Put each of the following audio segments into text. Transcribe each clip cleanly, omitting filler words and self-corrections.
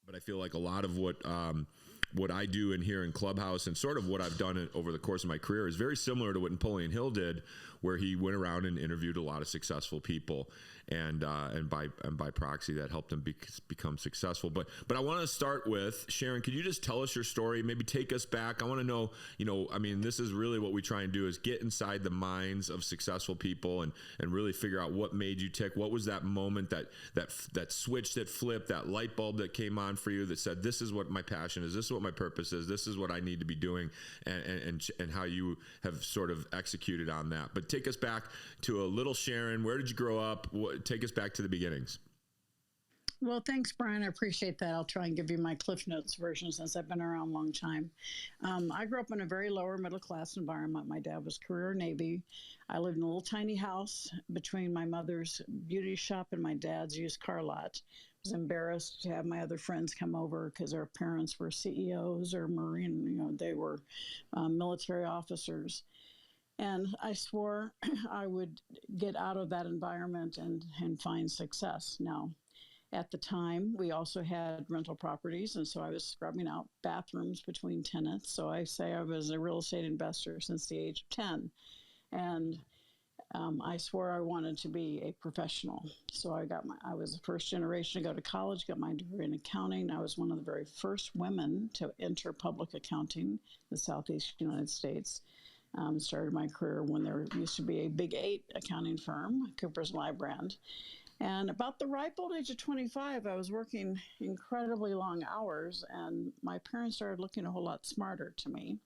But I feel like a lot of what I do in here in Clubhouse and sort of what I've done over the course of my career is very similar to what Napoleon Hill did, where he went around and interviewed a lot of successful people, and by proxy that helped them become successful. But I want to start with Sharon. Could you just tell us your story? Maybe take us back. I want to know. I mean, this is really what we try and do is get inside the minds of successful people and really figure out what made you tick. What was that moment that switch that flipped, that light bulb that came on for you that said, this is what my passion is, this is what my purpose is, this is what I need to be doing, and how you have sort of executed on that. But take us back to a little Sharon. Where did you grow up? Take us back to the beginnings. Well, thanks, Brian. I appreciate that. I'll try and give you my Cliff Notes version since I've been around a long time. I grew up in a very lower middle class environment. My dad was career Navy. I lived in a little tiny house between my mother's beauty shop and my dad's used car lot. I was embarrassed to have my other friends come over because their parents were CEOs or Marine, they were military officers. And I swore I would get out of that environment and find success. Now, at the time, we also had rental properties, and so I was scrubbing out bathrooms between tenants. So I say I was a real estate investor since the age of 10. And I swore I wanted to be a professional. So I was the first generation to go to college, got my degree in accounting. I was one of the very first women to enter public accounting in the Southeast United States. Started my career when there used to be a Big 8 accounting firm, Coopers & Lybrand. And about the ripe old age of 25, I was working incredibly long hours, and my parents started looking a whole lot smarter to me.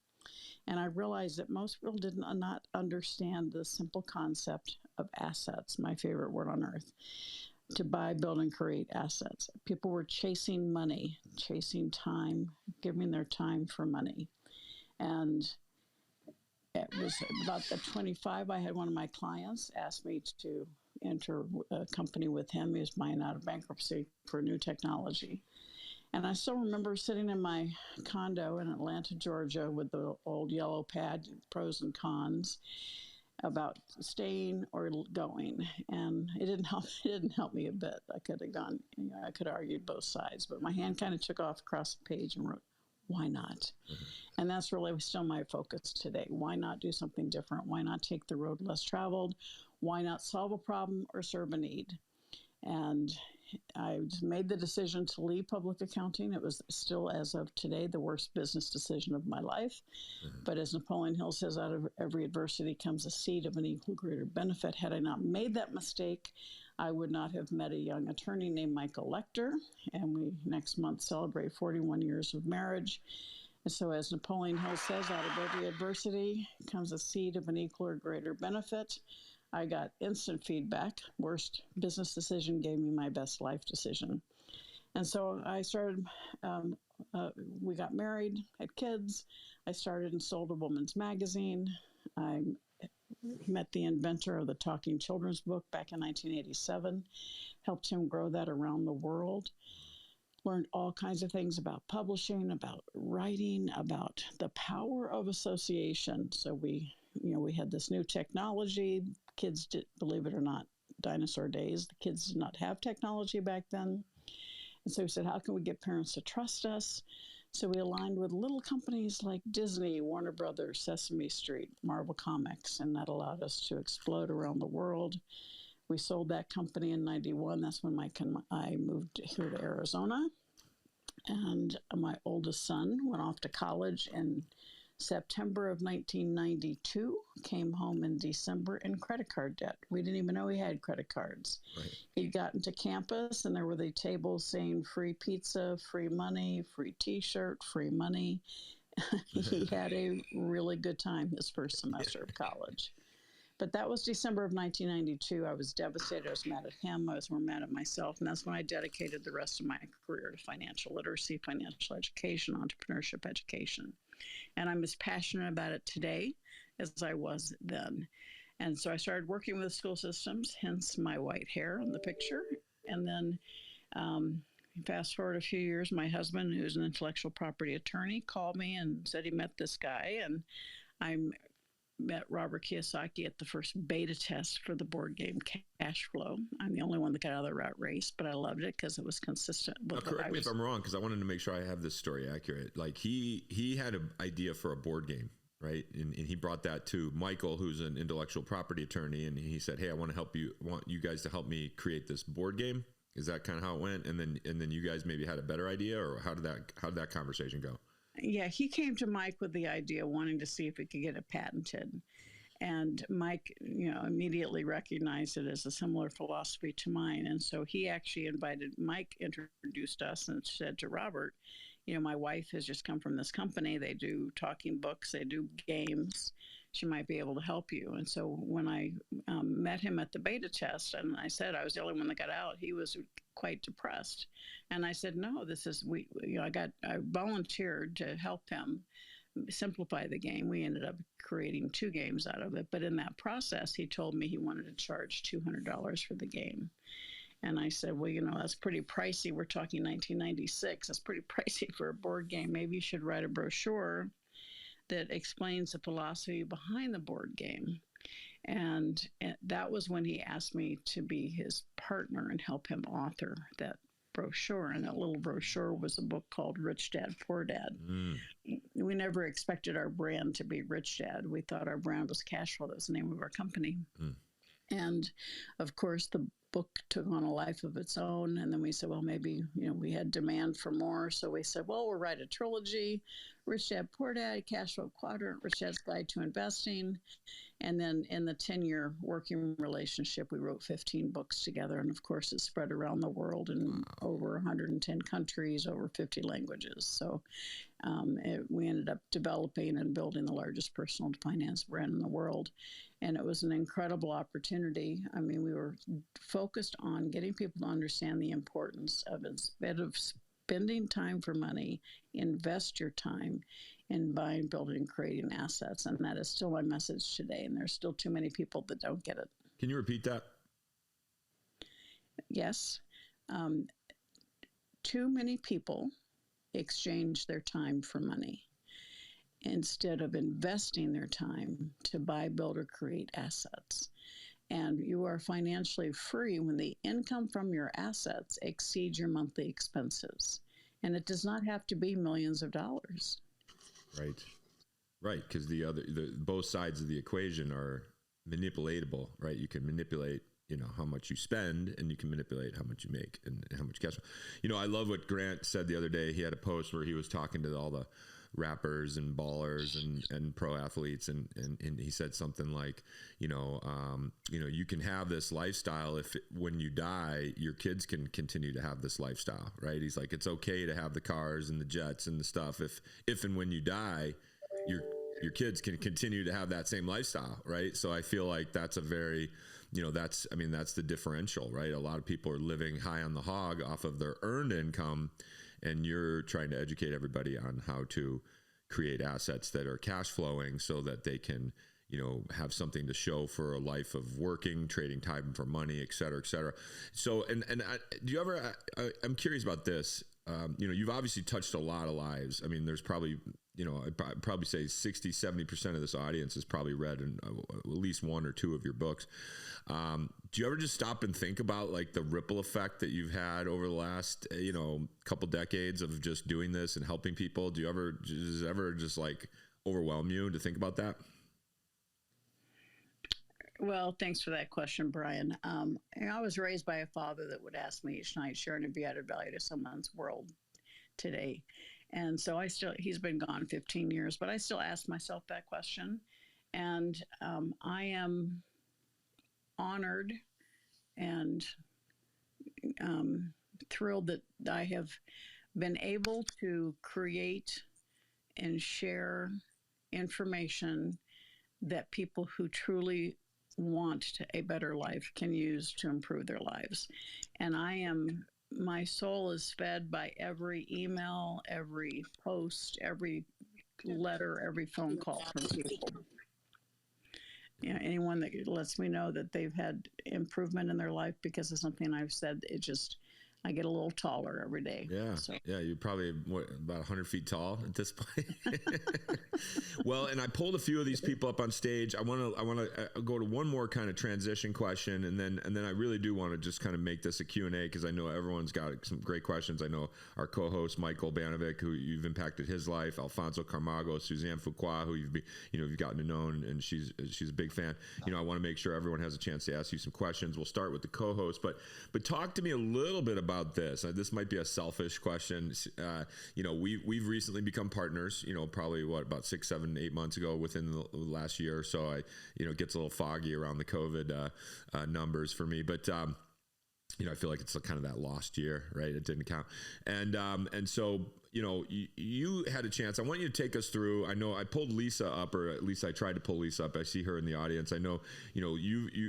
And I realized that most people did not understand the simple concept of assets, my favorite word on earth, to buy, build, and create assets. People were chasing money, chasing time, giving their time for money. And it was about the 25, I had one of my clients ask me to enter a company with him. He was buying out of bankruptcy for new technology. And I still remember sitting in my condo in Atlanta, Georgia, with the old yellow pad, pros and cons, about staying or going. And it didn't help me a bit. I could have gone, I could have argued both sides, but my hand kind of took off across the page and wrote, why not? Mm-hmm. And that's really still my focus today. Why not do something different? Why not take the road less traveled? Why not solve a problem or serve a need? And I made the decision to leave public accounting. It was still, as of today, the worst business decision of my life. Mm-hmm. But as Napoleon Hill says, out of every adversity comes a seed of an equal greater benefit. Had I not made that mistake, I would not have met a young attorney named Michael Lechter, and we next month celebrate 41 years of marriage. And so as Napoleon Hill says, out of every adversity comes a seed of an equal or greater benefit. I got instant feedback. Worst business decision gave me my best life decision. And so I started, we got married, had kids. I started and sold a woman's magazine. I met the inventor of the Talking Children's book back in 1987, helped him grow that around the world, learned all kinds of things about publishing, about writing, about the power of association. So we had this new technology. Kids did, believe it or not, dinosaur days. The kids did not have technology back then. And so we said, how can we get parents to trust us? So we aligned with little companies like Disney, Warner Brothers, Sesame Street, Marvel Comics, and that allowed us to explode around the world. We sold that company in 91. That's when I moved here to Arizona. And my oldest son went off to college in September of 1992, came home in December in credit card debt. We didn't even know he had credit cards. Right. He'd gotten to campus, and there were the tables saying free pizza, free money, free T-shirt, free money. He had a really good time his first semester of college. But that was December of 1992. I was devastated. I was mad at him. I was more mad at myself. And that's when I dedicated the rest of my career to financial literacy, financial education, entrepreneurship education. And I'm as passionate about it today as I was then. And so I started working with school systems, hence my white hair in the picture. And then fast forward a few years, my husband, who's an intellectual property attorney, called me and said he met this guy. And I'm met Robert Kiyosaki at the first beta test for the board game Cash Flow. I'm the only one that got out of the rat race, but I loved it because it was consistent with correct me if I'm wrong, because I wanted to make sure I have this story accurate. Like he had an idea for a board game, right? And he brought that to Michael, who's an intellectual property attorney, and he said, "Hey, I want you guys to help me create this board game." Is that kind of how it went? And then you guys maybe had a better idea, or how did that conversation go? Yeah, he came to Mike with the idea, wanting to see if he could get it patented. And Mike, immediately recognized it as a similar philosophy to mine. And so he actually Mike introduced us and said to Robert, my wife has just come from this company. They do talking books, they do games. She might be able to help you. And so when I met him at the beta test, and I said I was the only one that got out, he was quite depressed. And I said, no, I volunteered to help him simplify the game. We ended up creating 2 games out of it. But in that process, he told me he wanted to charge $200 for the game. And I said, well, that's pretty pricey. We're talking 1996. That's pretty pricey for a board game. Maybe you should write a brochure that explains the philosophy behind the board game. And that was when he asked me to be his partner and help him author that brochure. And that little brochure was a book called Rich Dad, Poor Dad. We never expected our brand to be Rich Dad. We thought our brand was Cash Flow. That was the name of our company. And of course, the book took on a life of its own. And then we said, well, maybe, we had demand for more. So we said, well, we'll write a trilogy, Rich Dad, Poor Dad, Cash Flow Quadrant, Rich Dad's Guide to Investing. And then in the 10-year working relationship, we wrote 15 books together. And of course, it spread around the world in over 110 countries, over 50 languages. So we ended up developing and building the largest personal finance brand in the world. And it was an incredible opportunity. I mean, we were focused on getting people to understand the importance of, instead of spending time for money, invest your time in buying, building, and creating assets. And that is still my message today. And there's still too many people that don't get it. Can you repeat that? Yes. Too many people exchange their time for money instead of investing their time to buy, build, or create assets. And you are financially free when the income from your assets exceeds your monthly expenses. And it does not have to be millions of dollars. Right. Because both sides of the equation are manipulatable, right? You can manipulate, how much you spend, and you can manipulate how much you make and how much cash. I love what Grant said the other day. He had a post where he was talking to all the rappers and ballers and pro athletes, and he said something like, you can have this lifestyle if when you die, your kids can continue to have this lifestyle, right? He's like, it's okay to have the cars and the jets and the stuff if and when you die, your kids can continue to have that same lifestyle, right? So I feel like that's a very, that's the differential, right? A lot of people are living high on the hog off of their earned income, and you're trying to educate everybody on how to create assets that are cash flowing so that they can, have something to show for a life of working, trading time for money, et cetera, et cetera. So, do you ever, I'm curious about this. You've obviously touched a lot of lives. I mean, there's probably, I'd probably say 60, 70% of this audience has probably read at least 1 or 2 of your books. Do you ever just stop and think about like the ripple effect that you've had over the last, couple decades of just doing this and helping people? Does it ever just like overwhelm you to think about that? Well, thanks for that question, Brian. I was raised by a father that would ask me each night, Sharon, if you added value to someone's world today. And so he's been gone 15 years, but I still ask myself that question. And I am honored and thrilled that I have been able to create and share information that people who truly want a better life can use to improve their lives. And my soul is fed by every email, every post, every letter, every phone call from people. Anyone that lets me know that they've had improvement in their life because of something I've said, I get a little taller every day. Yeah. So. Yeah. You're probably about 100 feet tall at this point. Well, and I pulled a few of these people up on stage. I want to go to one more kind of transition question. And then I really do want to just kind of make this a Q&A, because I know everyone's got some great questions. I know our co-host, Michael Banovic, who you've impacted his life, Alfonso Camargo, Suzanne Fuqua, who you've gotten to know, and she's a big fan. I want to make sure everyone has a chance to ask you some questions. We'll start with the co-host, but talk to me a little bit about this. This might be a selfish question. We've recently become partners, probably about 6, 7, 8 months ago, within the last year or so. It gets a little foggy around the COVID numbers for me, but I feel like it's kind of that lost year, right? It didn't count. And so, you had a chance. I want you to take us through. I know I pulled Lisa up, or at least I tried to pull Lisa up. I see her in the audience. I know,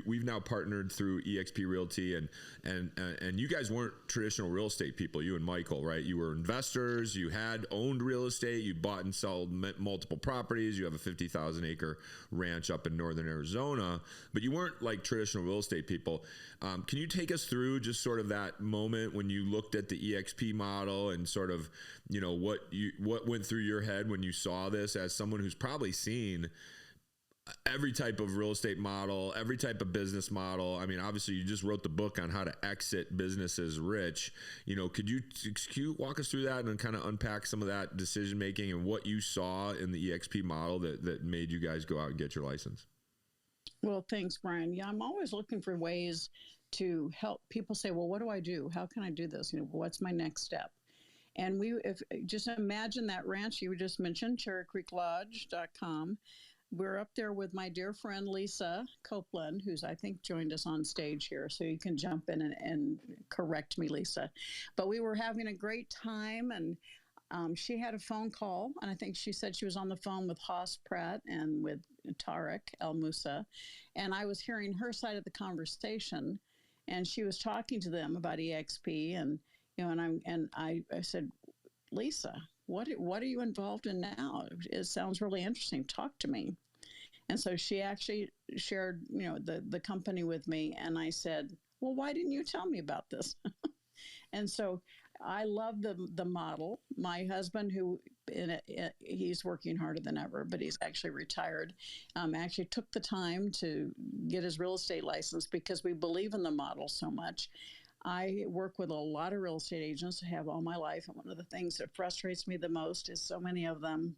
we've now partnered through eXp Realty, and you guys weren't traditional real estate people, you and Michael, right? You were investors. You had owned real estate. You bought and sold multiple properties. You have a 50,000 acre ranch up in northern Arizona, but you weren't like traditional real estate people. Can you take us through just sort of that moment when you looked at the eXp model, and sort of, what went through your head when you saw this, as someone who's probably seen every type of real estate model, every type of business model? I mean, obviously you just wrote the book on how to exit businesses rich. Could you walk us through that and kind of unpack some of that decision making and what you saw in the eXp model that made you guys go out and get your license? Well, thanks, Brian. Yeah, I'm always looking for ways to help people say, well, what do I do? How can I do this? What's my next step? And just imagine that ranch you just mentioned, cherrycreeklodge.com. We're up there with my dear friend, Lisa Copeland, who's, I think, joined us on stage here. So you can jump in and correct me, Lisa. But we were having a great time, and she had a phone call, and I think she said she was on the phone with Haas Pratt and with Tarek El Moussa, and I was hearing her side of the conversation, and she was talking to them about EXP, and I said, Lisa, what are you involved in now? It sounds really interesting. Talk to me. And so she actually shared, the company with me, and I said, well, why didn't you tell me about this? And so I love the model. My husband, he's working harder than ever, but he's actually retired, actually took the time to get his real estate license because we believe in the model so much. I work with a lot of real estate agents, have all my life, and one of the things that frustrates me the most is so many of them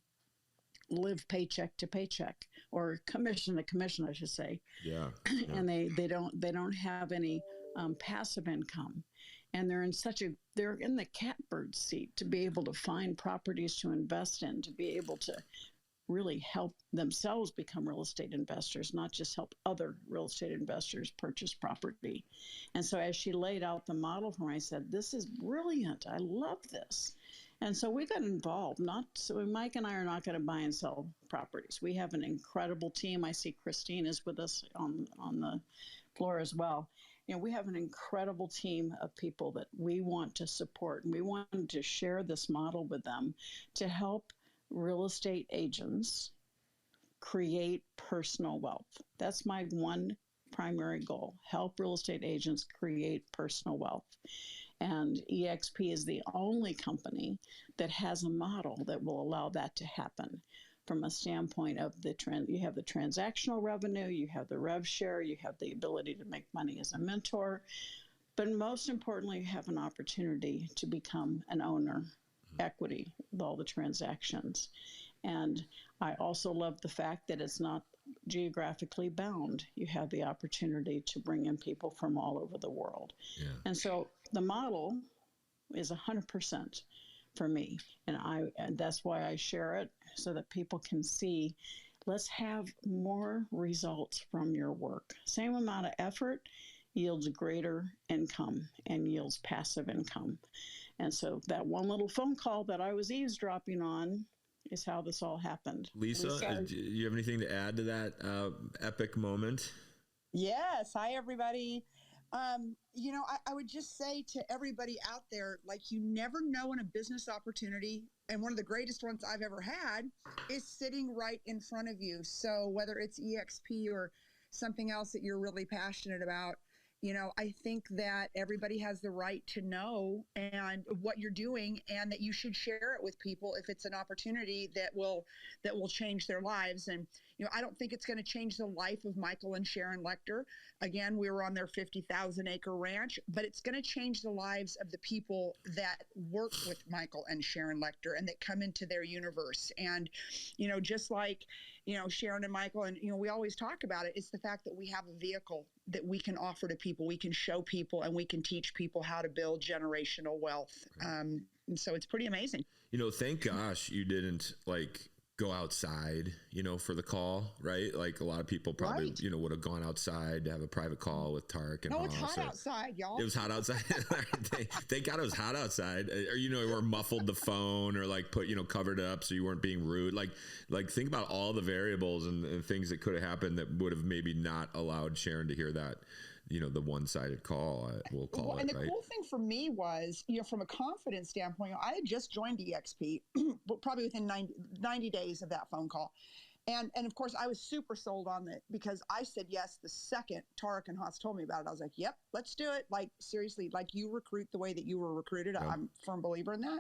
live paycheck to paycheck, or commission to commission, I should say. Yeah. And they don't have any passive income. And they're in the catbird seat to be able to find properties to invest in, to be able to really help themselves become real estate investors, not just help other real estate investors purchase property. And so as she laid out the model for me, I said, this is brilliant. I love this. And so we got involved. Mike and I are not going to buy and sell properties. We have an incredible team. I see Christine is with us on the floor as well. We have an incredible team of people that we want to support, and we want to share this model with them to help real estate agents create personal wealth. That's my one primary goal: help real estate agents create personal wealth. And eXp is the only company that has a model that will allow that to happen. From a standpoint of you have the transactional revenue, you have the rev share, you have the ability to make money as a mentor, but most importantly, you have an opportunity to become an owner, equity with all the transactions. And I also love the fact that it's not geographically bound. You have the opportunity to bring in people from all over the world. Yeah. And so the model is 100% for me. And that's why I share it, so that people can see, let's have more results from your work. Same amount of effort yields greater income and yields passive income. And so that one little phone call that I was eavesdropping on is how this all happened. Lisa, do you have anything to add to that epic moment? Yes. Hi, everybody. I would just say to everybody out there, you never know when a business opportunity, and one of the greatest ones I've ever had, is sitting right in front of you. So whether it's EXP or something else that you're really passionate about, I think that everybody has the right to know and what you're doing, and that you should share it with people if it's an opportunity that will change their lives. And I don't think it's going to change the life of Michael and Sharon Lechter. Again, we were on their 50,000 acre ranch, but it's going to change the lives of the people that work with Michael and Sharon Lechter and that come into their universe. And just like Sharon and Michael, and we always talk about it, it's the fact that we have a vehicle that we can offer to people, we can show people, and we can teach people how to build generational wealth. And so it's pretty amazing. Thank gosh you didn't go outside, for the call, right? Like a lot of people probably, Right. Would have gone outside to have a private call with Tarek and No, it's Haas, hot outside, y'all. It was hot outside. Thank God it was hot outside. Or muffled the phone or put, covered it up so you weren't being rude. Like think about all the variables and things that could have happened that would have maybe not allowed Sharon to hear that, the one-sided call, we'll call it. And the right? cool thing for me was, from a confidence standpoint, I had just joined EXP, probably within 90 days of that phone call. And of course, I was super sold on it because I said yes the second Tarek and Haas told me about it. I was like, yep, let's do it. Like, seriously, you recruit the way that you were recruited. Yeah. I'm a firm believer in that.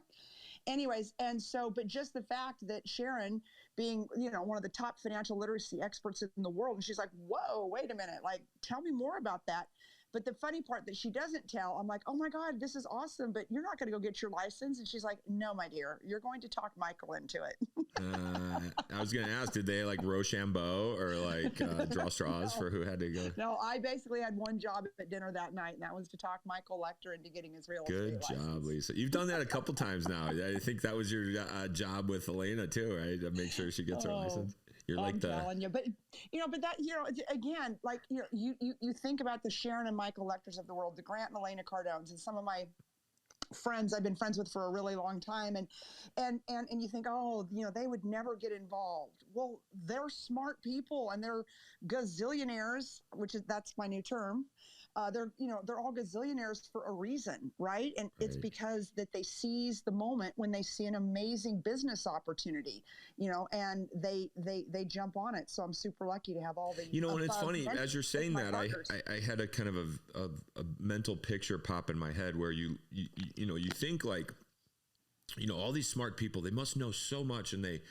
Anyways, and so, but just the fact that Sharon being, one of the top financial literacy experts in the world, and she's like, whoa, wait a minute, tell me more about that. But the funny part that she doesn't tell, I'm like, oh my God, this is awesome, but you're not going to go get your license. And she's like, no, my dear, you're going to talk Michael into it. I was going to ask, did they Rochambeau or draw straws for who had to go? No, I basically had one job at dinner that night, and that was to talk Michael Lechter into getting his real estate license. Good job, Lisa. You've done that a couple times now. I think that was your job with Elena too, right? To make sure she gets her license. You're I'm telling you, but that, again, you think about the Sharon and Michael Lechters of the world, the Grant and Elena Cardones, and some of my friends I've been friends with for a really long time. And you think, they would never get involved. Well, they're smart people and they're gazillionaires, that's my new term. They're all gazillionaires for a reason, right? And it's because that they seize the moment when they see an amazing business opportunity, and they jump on it. So I'm super lucky to have all the, and it's funny as you're saying that, I had a kind of a mental picture pop in my head where you think all these smart people, they must know so much, and they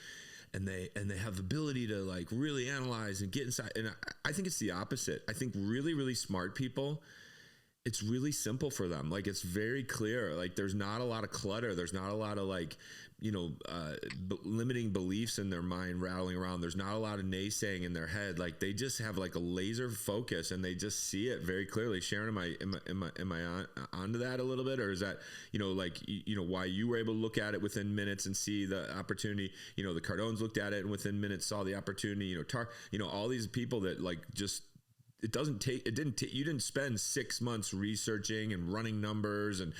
have the ability to really analyze and get inside. And I think it's the opposite. I think really, really smart people, it's really simple for them. It's very clear. There's not a lot of clutter. There's not a lot of limiting beliefs in their mind rattling around. There's not a lot of naysaying in their head. They just have a laser focus and they just see it very clearly. Sharon, am I onto that a little bit? Or is that, why you were able to look at it within minutes and see the opportunity? The Cardones looked at it and within minutes saw the opportunity, all these people that just, you didn't spend 6 months researching and running numbers and,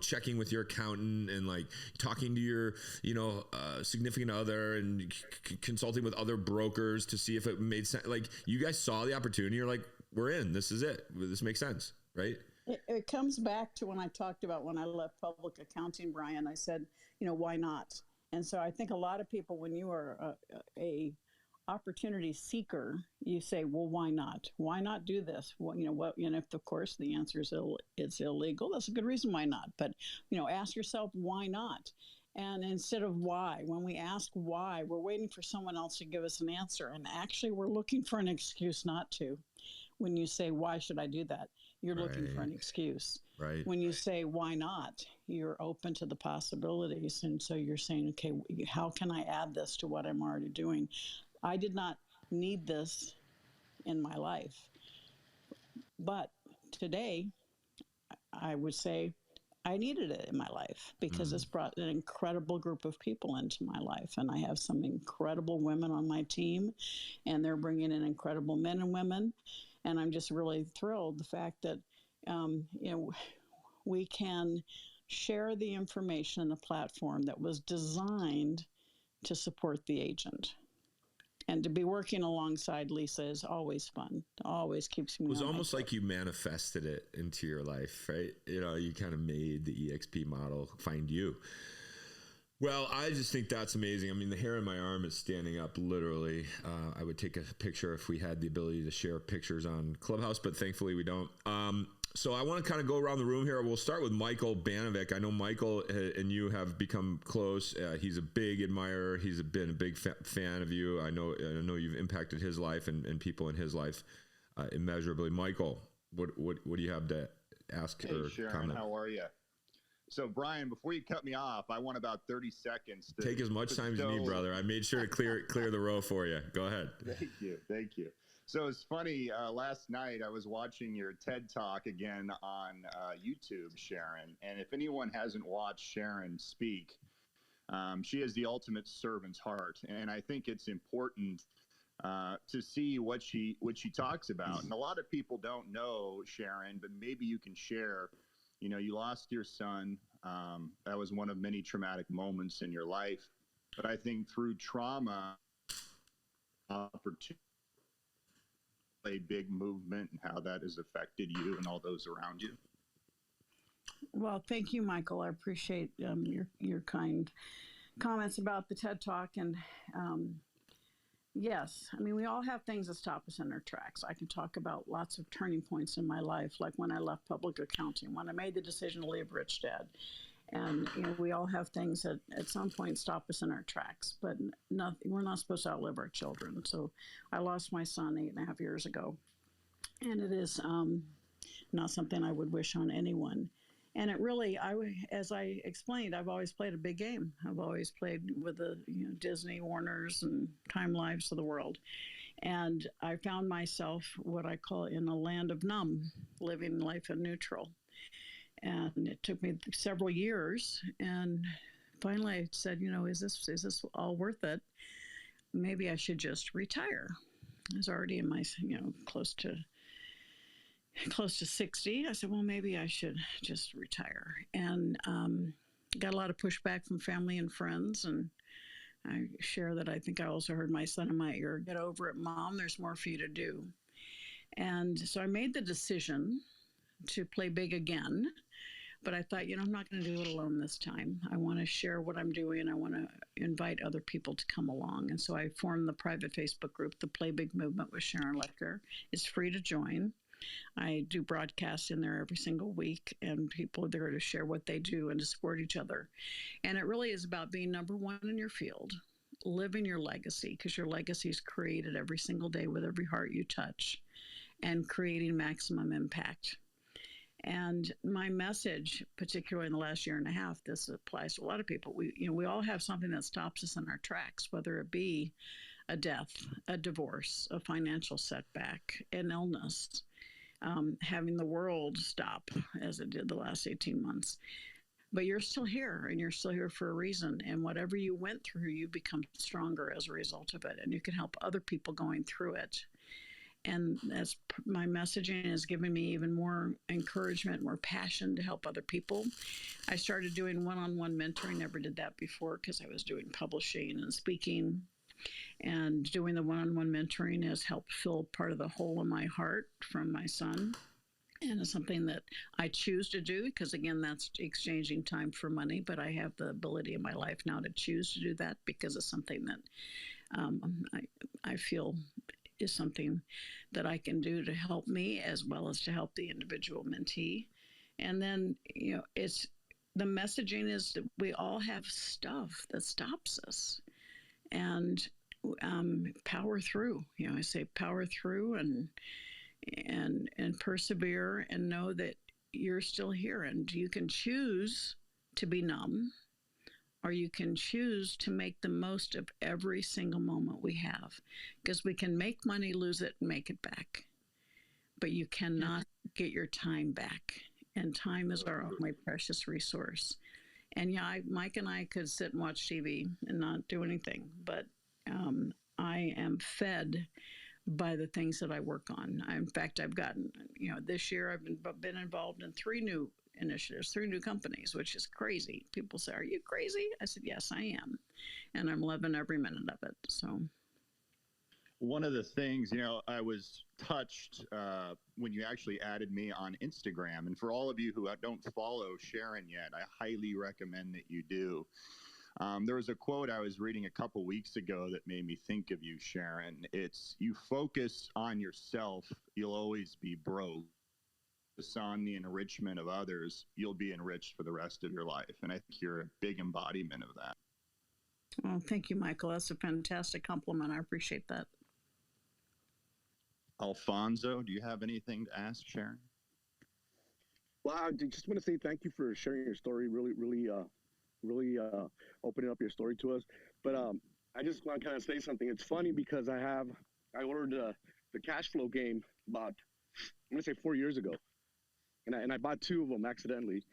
checking with your accountant and talking to your, significant other and consulting with other brokers to see if it made sense. You guys saw the opportunity. You're like, we're in, this is it. This makes sense. Right. It comes back to when I talked about when I left public accounting, Brian, I said, why not? And so I think a lot of people, when you are a opportunity seeker, you say, well, why not? Why not do this? Well, if of course the answer is it's illegal, that's a good reason why not. But, ask yourself, why not? And instead of why, when we ask why, we're waiting for someone else to give us an answer. And actually, we're looking for an excuse not to. When you say, why should I do that? You're looking for an excuse. Right. When you say, why not? You're open to the possibilities. And so you're saying, okay, how can I add this to what I'm already doing? I did not need this in my life. But today, I would say I needed it in my life because it's brought an incredible group of people into my life. And I have some incredible women on my team, and they're bringing in incredible men and women. And I'm just really thrilled the fact that, we can share the information in a platform that was designed to support the agent. And to be working alongside Lisa is always fun. It always keeps me. It was almost like you manifested it into your life, right? You kind of made the EXP model find you. Well, I just think that's amazing. I mean, the hair on my arm is standing up, literally. I would take a picture if we had the ability to share pictures on Clubhouse, but thankfully we don't. So I want to kind of go around the room here. We'll start with Michael Banovic. I know Michael and you have become close. He's a big admirer. He's been a big fan of you. I know you've impacted his life and people in his life immeasurably. Michael, what do you have to ask or Sharon, comment? how are you? So, Brian, before you cut me off, I want about 30 seconds to take as much time as you need, brother. I made sure to clear the row for you. Go ahead. Thank you. So it's funny. Last night I was watching your TED Talk again on YouTube, Sharon. And if anyone hasn't watched Sharon speak, she has the ultimate servant's heart, and I think it's important to see what she talks about. And a lot of people don't know, Sharon, but maybe you can share. You know, you lost your son. That was one of many traumatic moments in your life. But I think through trauma, opportunity, a big movement, and how that has affected you and all those around you. Well, thank you, Michael. I appreciate your kind comments about the TED Talk. And yes, I mean, we all have things that stop us in our tracks. I can talk about lots of turning points in my life, like when I left public accounting, when I made the decision to leave Rich Dad. And, you know, we all have things that at some point stop us in our tracks, but we're not supposed to outlive our children. So I lost my son 8.5 years ago, and it is not something I would wish on anyone. And it really, as I explained, I've always played a big game. I've always played with the Disney, Warners, and Time Lives of the world. And I found myself what I call in a land of numb, living life in neutral. And it took me several years. And finally I said, is this all worth it? Maybe I should just retire. I was already in my, close to 60. I said, well, maybe I should just retire. And got a lot of pushback from family and friends. And I share that I think I also heard my son in my ear, get over it, Mom, there's more for you to do. And so I made the decision to play big again. But I thought, I'm not going to do it alone this time. I want to share what I'm doing. I want to invite other people to come along. And so I formed the private Facebook group, the Play Big Movement with Sharon Lechter. It's free to join. I do broadcasts in there every single week, and people are there to share what they do and to support each other. And it really is about being number one in your field, living your legacy, because your legacy is created every single day with every heart you touch, and creating maximum impact. And my message, particularly in the last year and a half, this applies to a lot of people. We all have something that stops us in our tracks, whether it be a death, a divorce, a financial setback, an illness, having the world stop as it did the last 18 months. But you're still here, and you're still here for a reason. And whatever you went through, you become stronger as a result of it, and you can help other people going through it. And as my messaging is giving me even more encouragement, more passion to help other people. I started doing one-on-one mentoring. Never did that before because I was doing publishing and speaking. And doing the one-on-one mentoring has helped fill part of the hole in my heart from my son. And it's something that I choose to do because, again, that's exchanging time for money. But I have the ability in my life now to choose to do that because it's something that I feel is something that I can do to help me as well as to help the individual mentee. And then, it's the messaging is that we all have stuff that stops us, and power through. I say power through and persevere and know that you're still here, and you can choose to be numb, or you can choose to make the most of every single moment we have, because we can make money, lose it, and make it back. But you cannot get your time back. And time is our only precious resource. And Mike and I could sit and watch TV and not do anything. But I am fed by the things that I work on. In fact, I've gotten, this year I've been involved in 3 new initiatives, 3 new companies, which is crazy. People say, are you crazy? I said, yes, I am. And I'm loving every minute of it. So one of the things, I was touched when you actually added me on Instagram. And for all of you who don't follow Sharon yet, I highly recommend that you do. There was a quote I was reading a couple weeks ago that made me think of you, Sharon. It's, you focus on yourself, you'll always be broke. on the enrichment of others, you'll be enriched for the rest of your life. And I think you're a big embodiment of that. Oh, thank you, Michael. That's a fantastic compliment. I appreciate that. Alfonso, do you have anything to ask Sharon? Well, I just want to say thank you for sharing your story. Really opening up your story to us. But I just want to kind of say something. It's funny because I ordered the cash flow game about, I'm going to say 4 years ago. And I bought 2 of them accidentally.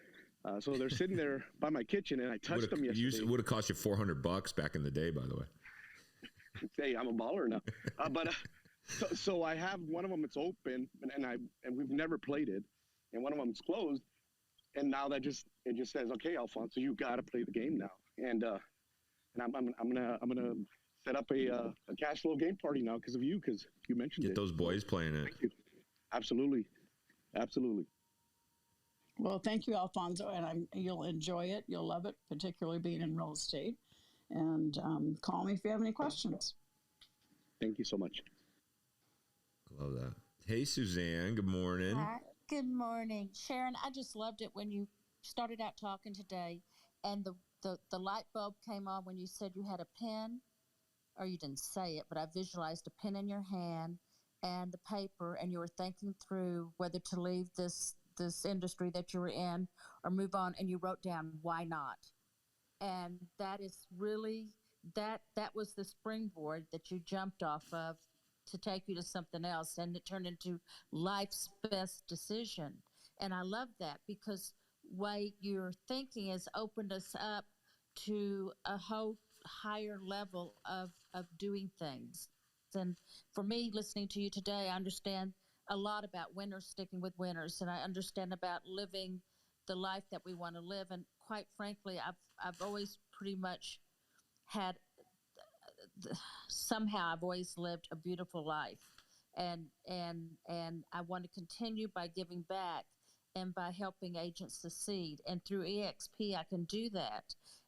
So they're sitting there by my kitchen, and I touched them yesterday. It would have cost you $400 back in the day, by the way. Hey, I'm a baller now. So I have one of them. It's open, and we've never played it, and one of them is closed. And now it just says, okay, Alfonso, you got to play the game now. And I'm gonna set up a cash flow game party now because you mentioned it. Get those boys playing it. Thank you. Absolutely. Well, thank you, Alfonso, and you'll enjoy it. You'll love it, particularly being in real estate. And call me if you have any questions. Thank you so much. I love that. Hey, Suzanne. Good morning. Hi. Good morning, Sharon. I just loved it when you started out talking today, and the light bulb came on when you said you had a pen, or you didn't say it, but I visualized a pen in your hand and the paper, and you were thinking through whether to leave this industry that you were in or move on, and you wrote down why not. And that is really that was the springboard that you jumped off of to take you to something else, and it turned into life's best decision. And I love that because way your thinking has opened us up to a whole higher level of doing things. And for me, listening to you today, I understand a lot about winners sticking with winners, and I understand about living the life that we want to live. And quite frankly, I've always pretty much had somehow I've always lived a beautiful life, and I want to continue by giving back and by helping agents succeed. And through EXP, I can do that.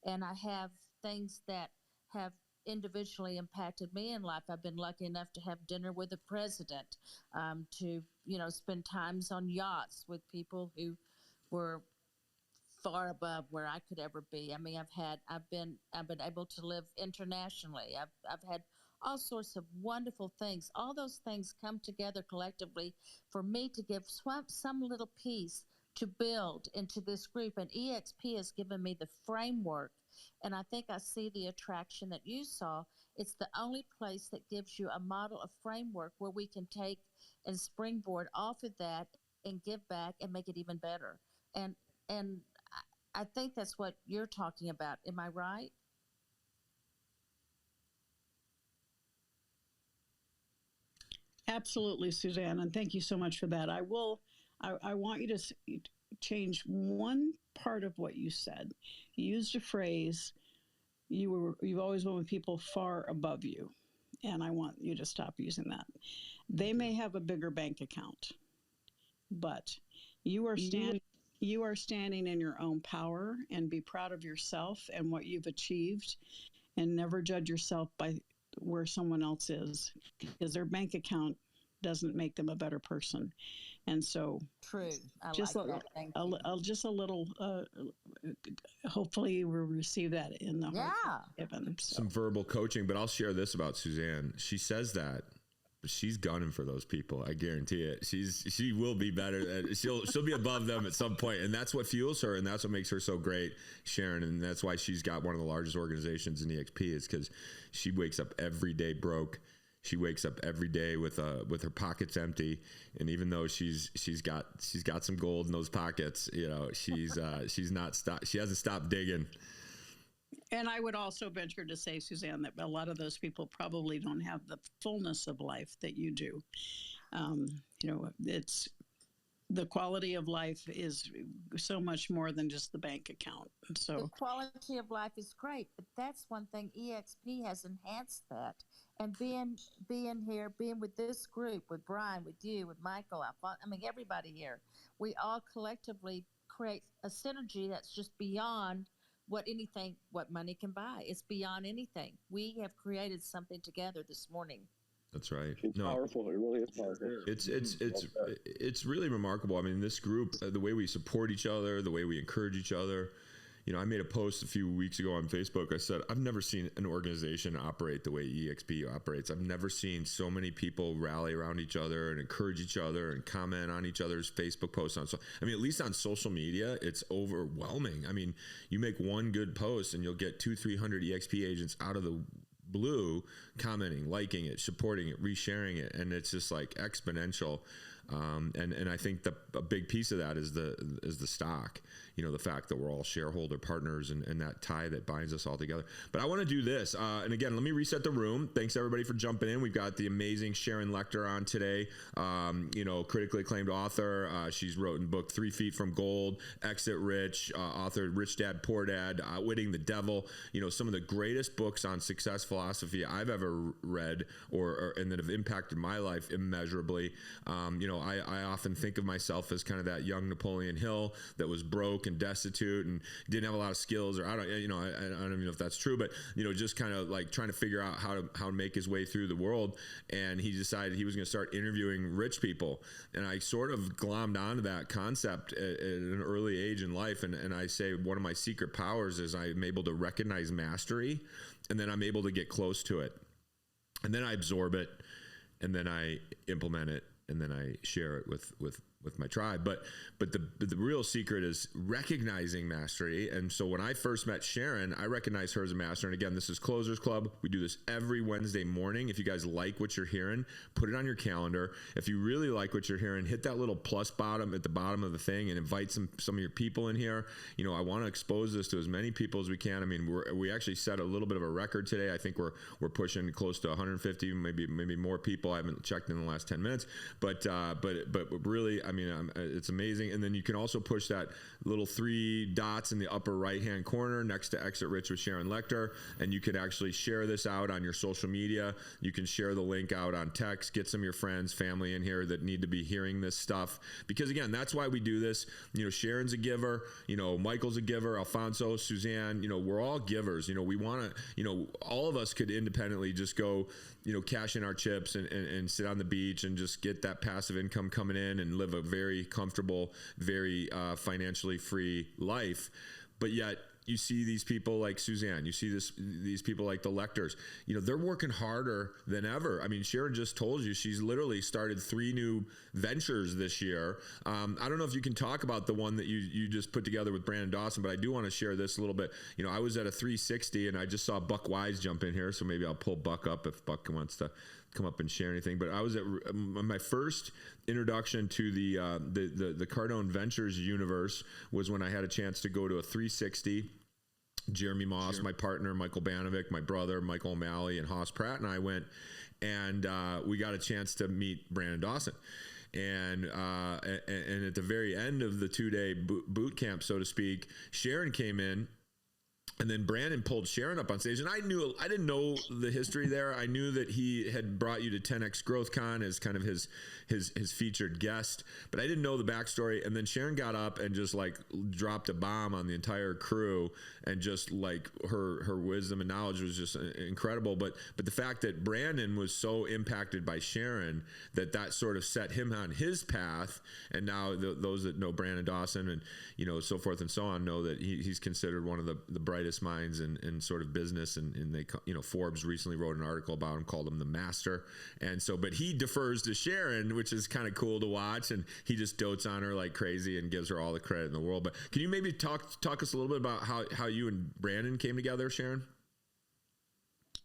And I have things that have individually impacted me in life. I've been lucky enough to have dinner with the president, to spend times on yachts with people who were far above where I could ever be. I mean, I've been able to live internationally. I've had all sorts of wonderful things. All those things come together collectively for me to give some little piece to build into this group. And EXP has given me the framework. And I think I see the attraction that you saw. It's the only place that gives you a model, a framework where we can take and springboard off of that and give back and make it even better. And I think that's what you're talking about. Am I right? Absolutely, Suzanne, and thank you so much for that. I want you to change one part of what you said. You used a phrase, you've always been with people far above you, and I want you to stop using that. They may have a bigger bank account, but you are standing in your own power, and be proud of yourself and what you've achieved, and never judge yourself by where someone else is, because their bank account doesn't make them a better person. And so true. Just a little, hopefully we'll receive that in the heart given. So. Some verbal coaching, but I'll share this about Suzanne. She says that, but she's gunning for those people. I guarantee it. She will be better. She'll be above them at some point, and that's what fuels her, and that's what makes her so great, Sharon. And that's why she's got one of the largest organizations in EXP, is because she wakes up every day broke. She wakes up every day with her pockets empty, and even though she's got some gold in those pockets, she hasn't stopped digging. And I would also venture to say, Suzanne, that a lot of those people probably don't have the fullness of life that you do. It's the quality of life is so much more than just the bank account. So the quality of life is great, but that's one thing. EXP has enhanced that. And being here, being with this group, with Brian, with you, with Michael, everybody here, we all collectively create a synergy that's just beyond what money can buy. It's beyond anything. We have created something together this morning. That's right. It's powerful. It really is powerful. It's really remarkable. I mean, this group, the way we support each other, the way we encourage each other. You know, I made a post a few weeks ago on Facebook. I said, I've never seen an organization operate the way EXP operates. I've never seen so many people rally around each other and encourage each other and comment on each other's Facebook posts. I mean, at least on social media, it's overwhelming. I mean, you make one good post and you'll get 200-300 EXP agents out of the blue commenting, liking it, supporting it, resharing it. And it's just like exponential. And I think a big piece of that is the stock, you know, the fact that we're all shareholder partners and that tie that binds us all together. But I want to do this. And again, let me reset the room. Thanks everybody for jumping in. We've got the amazing Sharon Lechter on today. You know, critically acclaimed author. She's wrote in book 3 Feet from Gold, Exit Rich, authored Rich Dad, Poor Dad, Outwitting the Devil. You know, some of the greatest books on success philosophy I've ever read and that have impacted my life immeasurably. You know, I often think of myself as kind of that young Napoleon Hill that was broke and destitute and didn't have a lot of skills, or I don't even know if that's true, but you know, just kind of like trying to figure out how to make his way through the world. And he decided he was going to start interviewing rich people. And I sort of glommed onto that concept at an early age in life. And I say one of my secret powers is I'm able to recognize mastery, and then I'm able to get close to it. And then I absorb it, and then I implement it, and then I share it with my tribe. But the real secret is recognizing mastery. And so when I first met Sharon, I recognized her as a master. And again, this is Closers Club. We do this every Wednesday morning. If you guys like what you're hearing, put it on your calendar. If you really like what you're hearing, hit that little plus bottom at the bottom of the thing and invite some of your people in here. You know, I want to expose this to as many people as we can. I mean, we actually set a little bit of a record today. I think we're pushing close to 150, maybe more people. I haven't checked in the last 10 minutes, but really, I mean, it's amazing. And then you can also push that little 3 dots in the upper right-hand corner next to Exit Rich with Sharon Lechter, and you can actually share this out on your social media. You can share the link out on text, get some of your friends, family in here that need to be hearing this stuff. Because again, that's why we do this. You know, Sharon's a giver, you know, Michael's a giver, Alfonso, Suzanne, you know, we're all givers. You know, we want to, you know, all of us could independently just go, you know, cash in our chips and sit on the beach and just get that passive income coming in and live a very comfortable, very financially free life. But yet you see these people like Suzanne, you see these people like the Lechters, you know, they're working harder than ever. I mean, Sharon just told you she's literally started 3 new ventures this year. I don't know if you can talk about the one that you just put together with Brandon Dawson, but I do want to share this a little bit. You know, I was at a 360 and I just saw Buck Wise jump in here. So maybe I'll pull Buck up if Buck wants to come up and share anything. But I was at my first introduction to the Cardone Ventures universe was when I had a chance to go to a 360. Jeremy Moss, my partner, Michael Banovic, my brother, Michael O'Malley, and Haas Pratt, and I went, and we got a chance to meet Brandon Dawson. And at the very end of the 2-day boot camp, so to speak, Sharon came in. And then Brandon pulled Sharon up on stage, and I didn't know the history there. I knew that he had brought you to 10X Growth Con as kind of his featured guest, but I didn't know the backstory. And then Sharon got up and just like dropped a bomb on the entire crew, and just like her wisdom and knowledge was just incredible. But the fact that Brandon was so impacted by Sharon that sort of set him on his path, and now those that know Brandon Dawson and you know so forth and so on know that he's considered one of the brightest minds in sort of business, and they, you know, Forbes recently wrote an article about him, called him the master. And so, but he defers to Sharon, which is kind of cool to watch, and he just dotes on her like crazy and gives her all the credit in the world. But can you maybe talk us a little bit about how you and Brandon came together, Sharon?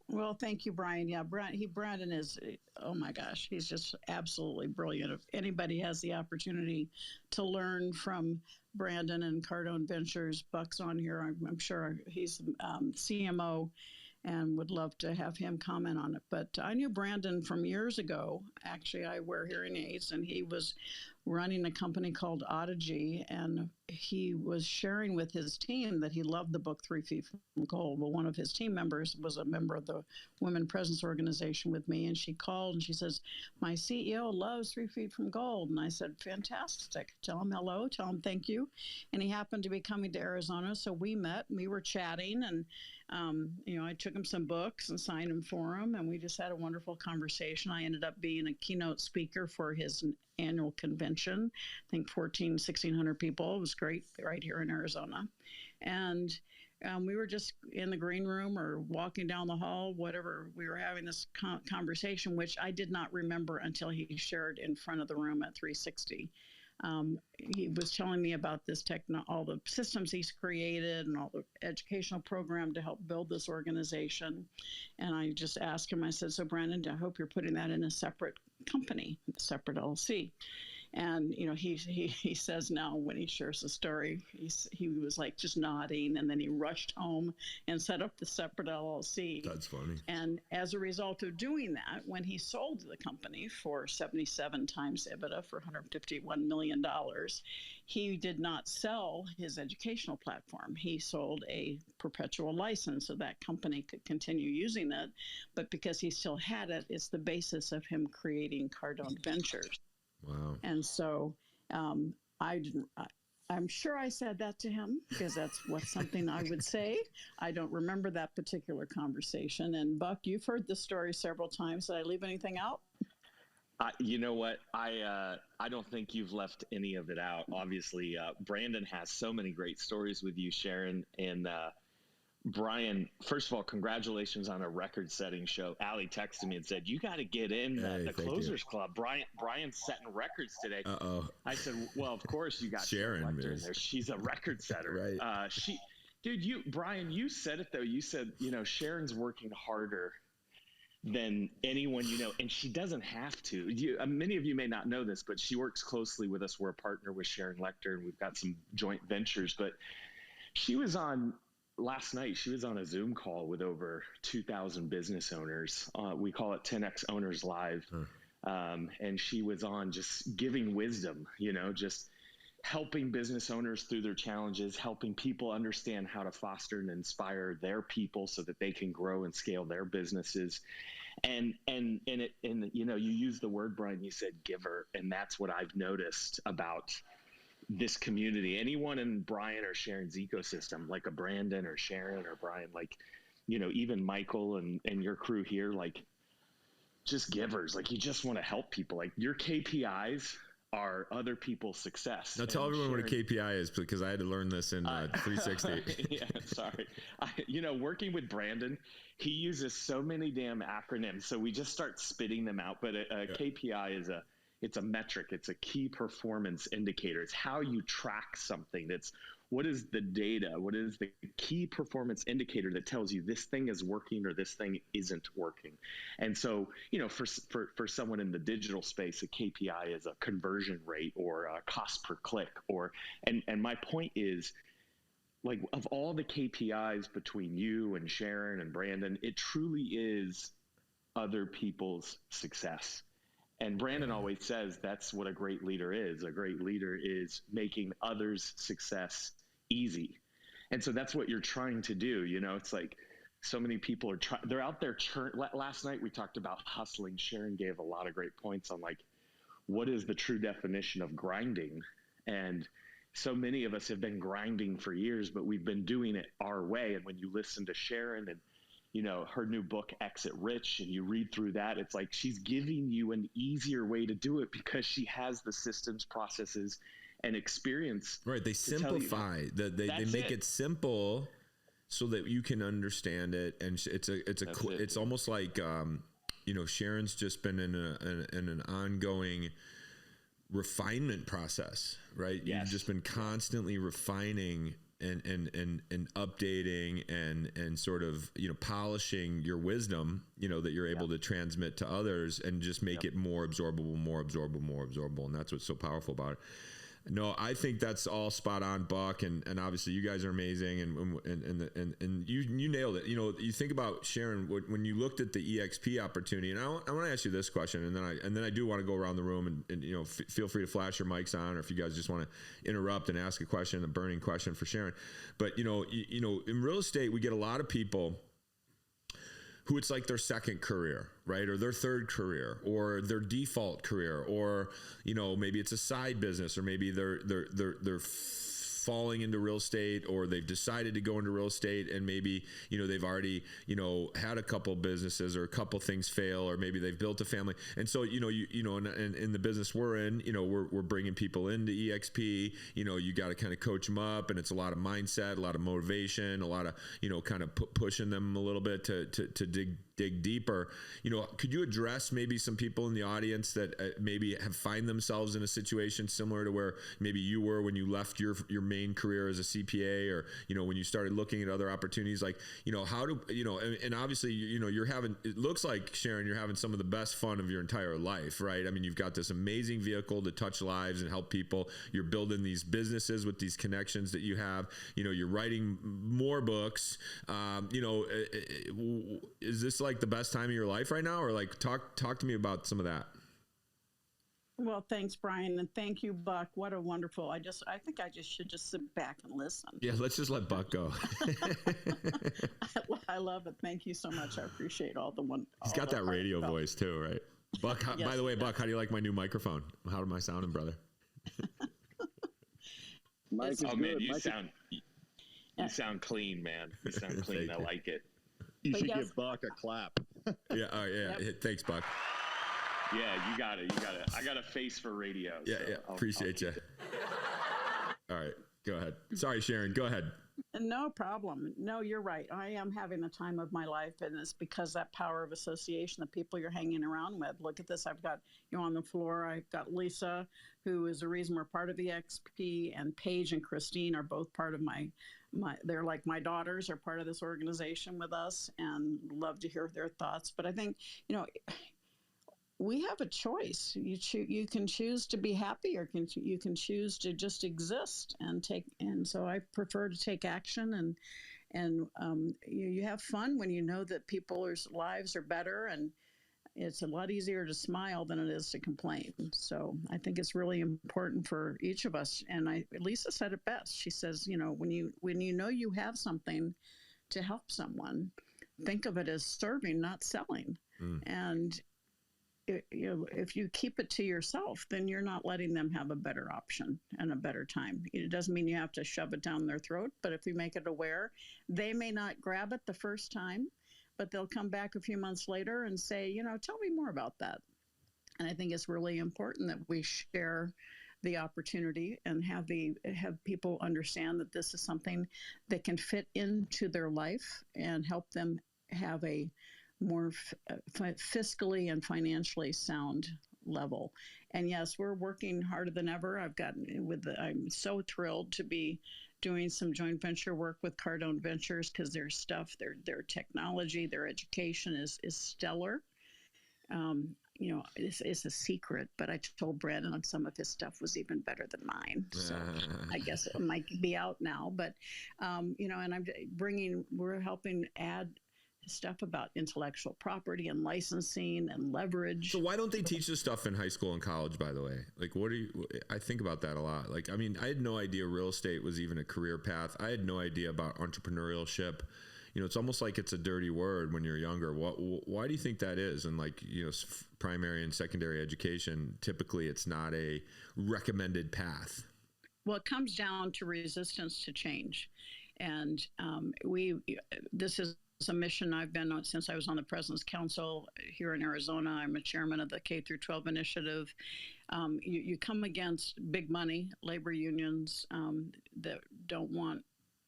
Well, thank you, Brian. Yeah, Brandon is, oh my gosh, he's just absolutely brilliant. If anybody has the opportunity to learn from Brandon and Cardone Ventures, Buck's on here. I'm sure he's CMO, and would love to have him comment on it. But I knew Brandon from years ago. Actually, I wear hearing aids, and he was running a company called Audigy, and he was sharing with his team that he loved the book 3 Feet from Gold. Well, one of his team members was a member of the Women Presence Organization with me, and she called and she says, my CEO loves 3 Feet from Gold. And I said, fantastic. Tell him hello, tell him thank you. And he happened to be coming to Arizona, so we met, we were chatting, and I took him some books and signed them for him, and we just had a wonderful conversation. I ended up being a keynote speaker for his annual convention. I think 1,600 people. It was great right here in Arizona. And we were just in the green room or walking down the hall, whatever. We were having this conversation, which I did not remember until he shared in front of the room at 360. He was telling me about this all the systems he's created and all the educational program to help build this organization. And I just asked him, I said, so Brandon, I hope you're putting that in a separate company, a separate LLC. And, he says now when he shares the story, he was like just nodding, and then he rushed home and set up the separate LLC. That's funny. And as a result of doing that, when he sold the company for 77 times EBITDA for $151 million, he did not sell his educational platform. He sold a perpetual license so that company could continue using it. But because he still had it, it's the basis of him creating Cardone Ventures. Wow. And so I'm sure I said that to him because that's something I would say. I don't remember that particular conversation. And Buck, you've heard this story several times. Did I leave anything out? You know what? I don't think you've left any of it out. Obviously, Brandon has so many great stories with you, Sharon. And Brian, first of all, congratulations on a record-setting show. Allie texted me and said, you got to get in the Closers Club. Brian's setting records today. Uh-oh. I said, well, of course you got Sharon Lechter in there. She's a record setter. Right. Brian, you said it, though. You said, Sharon's working harder than anyone you know, and she doesn't have to. Many of you may not know this, but she works closely with us. We're a partner with Sharon Lechter, and we've got some joint ventures. But last night, she was on a Zoom call with over 2,000 business owners. We call it 10X Owners Live. And she was on just giving wisdom, just helping business owners through their challenges, helping people understand how to foster and inspire their people so that they can grow and scale their businesses. And you used the word, Brian, you said giver. And that's what I've noticed about this community. Anyone in Brian or Sharon's ecosystem, like a Brandon or Sharon or Brian, even Michael and your crew here, just givers. You just want to help people. Your KPIs are other people's success. Now tell everyone what a KPI is, because I had to learn this in 360. Yeah, sorry. Working with Brandon, he uses so many damn acronyms, so we just start spitting them out. But a KPI is it's a metric. It's a key performance indicator. It's how you track something. What is the data? What is the key performance indicator that tells you this thing is working or this thing isn't working? And so, for someone in the digital space, a KPI is a conversion rate or a cost per click. And my point is, of all the KPIs between you and Sharon and Brandon, it truly is other people's success. And Brandon always says that's what a great leader is. A great leader is making others' success easy. And so that's what you're trying to do. It's so many people are they're out there. Last night we talked about hustling. Sharon gave a lot of great points on what is the true definition of grinding. And so many of us have been grinding for years, but we've been doing it our way. And when you listen to Sharon and her new book, Exit Rich, and you read through that, it's she's giving you an easier way to do it because she has the systems, processes, and experience. Right. They simplify. They make it simple so that you can understand it. And it's almost like, Sharon's just been in an ongoing refinement process, right? Yes. You've just been constantly refining and updating and sort of, polishing your wisdom, that you're able to transmit to others and just make it more absorbable. And that's what's so powerful about it. No, I think that's all spot on, Buck, and obviously you guys are amazing, and you nailed it. You know, you think about Sharon when you looked at the EXP opportunity, and I want to ask you this question, and then I do want to go around the room and you know, feel free to flash your mics on, or if you guys just want to interrupt and ask a question, a burning question for Sharon. But you know, in real estate, we get a lot of people who it's like their second career, right? Or their third career, or their default career, or, you know, maybe it's a side business, or maybe they're falling into real estate, or they've decided to go into real estate, and maybe, you know, they've already, you know, had a couple businesses or a couple things fail, or maybe they've built a family. And so, you know, in the business we're in, you know, we're bringing people into EXP, you know, you got to kind of coach them up, and it's a lot of mindset, a lot of motivation, a lot of, you know, kind of pushing them a little bit to dig deeper. You know, could you address maybe some people in the audience that maybe find themselves in a situation similar to where maybe you were when you left your main career as a CPA, or, you know, when you started looking at other opportunities, like, you know, how do, you know, and obviously, you know, it looks like, Sharon, you're having some of the best fun of your entire life, right? I mean, you've got this amazing vehicle to touch lives and help people. You're building these businesses with these connections that you have. You know, you're writing more books. You know, is this like the best time of your life right now, or like talk to me about some of that? Well, thanks, Brian, and thank you, Buck. What a wonderful! I think I just should just sit back and listen. Yeah, let's just let Buck go. I love it. Thank you so much. I appreciate all the one. He's got that radio voice too, right? Buck. Yes, by the way, Buck, how do you like my new microphone? How am I sounding, brother? Oh man, you sound clean, man. You sound clean. I like it. You should give Buck a clap. Yeah. Oh yeah. Yep. Thanks, Buck. Yeah, you got it. I got a face for radio. Yeah, so yeah. Appreciate you. All right, go ahead. Sorry, Sharon. Go ahead. No problem. No, you're right. I am having the time of my life, and it's because that power of association, the people you're hanging around with. Look at this. I've got you on the floor. I've got Lisa, who is the reason we're part of the XP, and Paige and Christine are both part of my they're like my daughters, are part of this organization with us, and love to hear their thoughts. But I think, you know, we have a choice. You can choose to be happy, or you can choose to just exist and so I prefer to take action, and you have fun when you know that people's lives are better, and it's a lot easier to smile than it is to complain. So I think it's really important for each of us. And Lisa said it best. She says, you know, when you know you have something to help someone, think of it as serving, not selling. And if you keep it to yourself, then you're not letting them have a better option and a better time. It doesn't mean you have to shove it down their throat, but if you make it aware, they may not grab it the first time, but they'll come back a few months later and say, you know, tell me more about that. And I think it's really important that we share the opportunity and have people understand that this is something that can fit into their life and help them have a more fiscally and financially sound level. And yes, we're working harder than ever. I'm so thrilled to be doing some joint venture work with Cardone Ventures, because their stuff, their technology, their education is stellar. You know, it's a secret, but I told Brandon on some of his stuff was even better than mine. So I guess it might be out now, but you know, and we're helping add stuff about intellectual property and licensing and leverage. So why don't they teach this stuff in high school and college, by the way? Like, I think about that a lot. Like, I mean, I had no idea real estate was even a career path. I had no idea about entrepreneurship. You know, it's almost like it's a dirty word when you're younger. Why do you think that is? And like, you know, primary and secondary education, typically it's not a recommended path. Well, it comes down to resistance to change. And this is a mission I've been on since I was on the President's Council here in Arizona. I'm a chairman of the K through 12 initiative. You come against big money, labor unions that don't want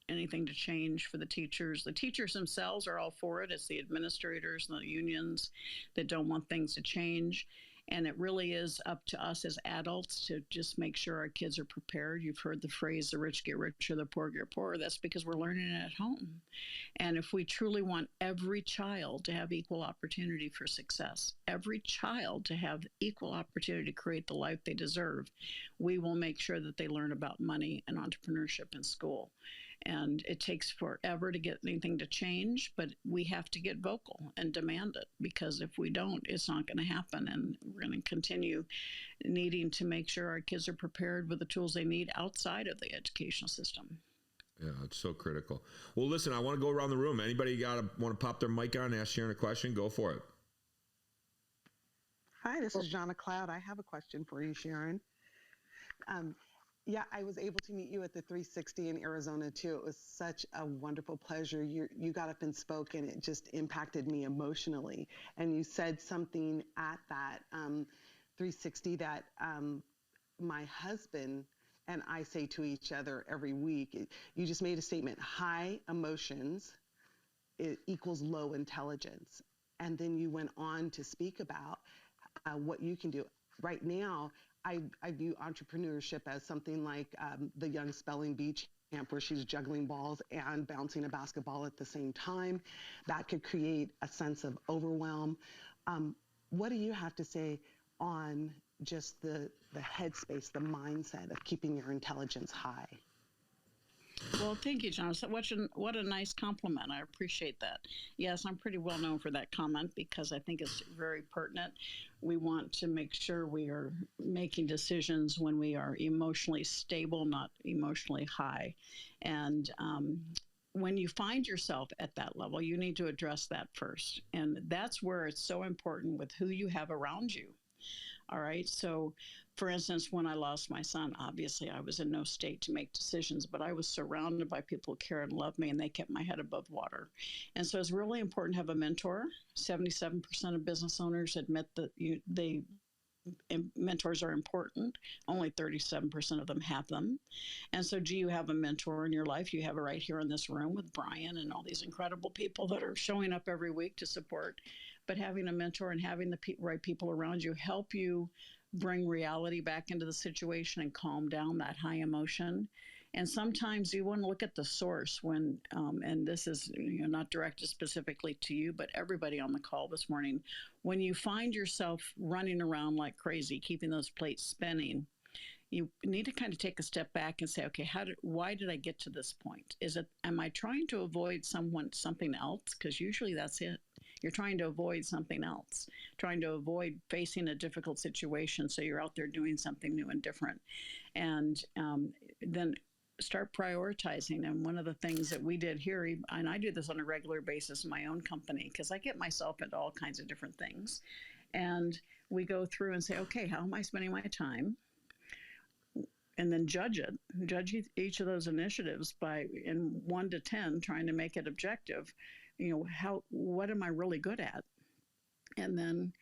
anything to change for the teachers. The teachers themselves are all for it. It's the administrators and the unions that don't want things to change. And it really is up to us as adults to just make sure our kids are prepared. You've heard the phrase, the rich get richer, the poor get poorer. That's because we're learning it at home. And if we truly want every child to have equal opportunity for success, every child to have equal opportunity to create the life they deserve, we will make sure that they learn about money and entrepreneurship in school. And it takes forever to get anything to change, but we have to get vocal and demand it, because if we don't, it's not going to happen. And we're going to continue needing to make sure our kids are prepared with the tools they need outside of the educational system. Yeah, it's so critical. Well, listen, I want to go around the room. Anybody want to pop their mic on and ask Sharon a question? Go for it. Hi, this is Jonna Cloud. I have a question for you, Sharon. Yeah, I was able to meet you at the 360 in Arizona too. It was such a wonderful pleasure. You got up and spoke, and it just impacted me emotionally. And you said something at that 360 that my husband and I say to each other every week. You just made a statement: high emotions equals low intelligence. And then you went on to speak about what you can do right now. I view entrepreneurship as something like the Young Spelling Bee camp, where she's juggling balls and bouncing a basketball at the same time. That could create a sense of overwhelm. What do you have to say on just the headspace, the mindset of keeping your intelligence high? Well, thank you, John. So what a nice compliment. I appreciate that. Yes, I'm pretty well known for that comment because I think it's very pertinent. We want to make sure we are making decisions when we are emotionally stable, not emotionally high. And when you find yourself at that level, you need to address that first. And that's where it's so important with who you have around you. All right. So, for instance, when I lost my son, obviously I was in no state to make decisions, but I was surrounded by people who cared and loved me, and they kept my head above water. And so it's really important to have a mentor. 77% of business owners admit that mentors are important. Only 37% of them have them. And so do you have a mentor in your life? You have it right here in this room with Brian and all these incredible people that are showing up every week to support. But having a mentor and having the right people around you help you bring reality back into the situation and calm down that high emotion. And sometimes you want to look at the source when, and this is not directed specifically to you, but everybody on the call this morning, when you find yourself running around like crazy, keeping those plates spinning, you need to kind of take a step back and say, okay, why did I get to this point? Am I trying to avoid something else? Because usually that's it. You're trying to avoid something else, trying to avoid facing a difficult situation. So you're out there doing something new and different. And then start prioritizing. And one of the things that we did here, and I do this on a regular basis in my own company, because I get myself into all kinds of different things. And we go through and say, okay, how am I spending my time? And then judge each of those initiatives in 1 to 10, trying to make it objective. What am I really good at? And then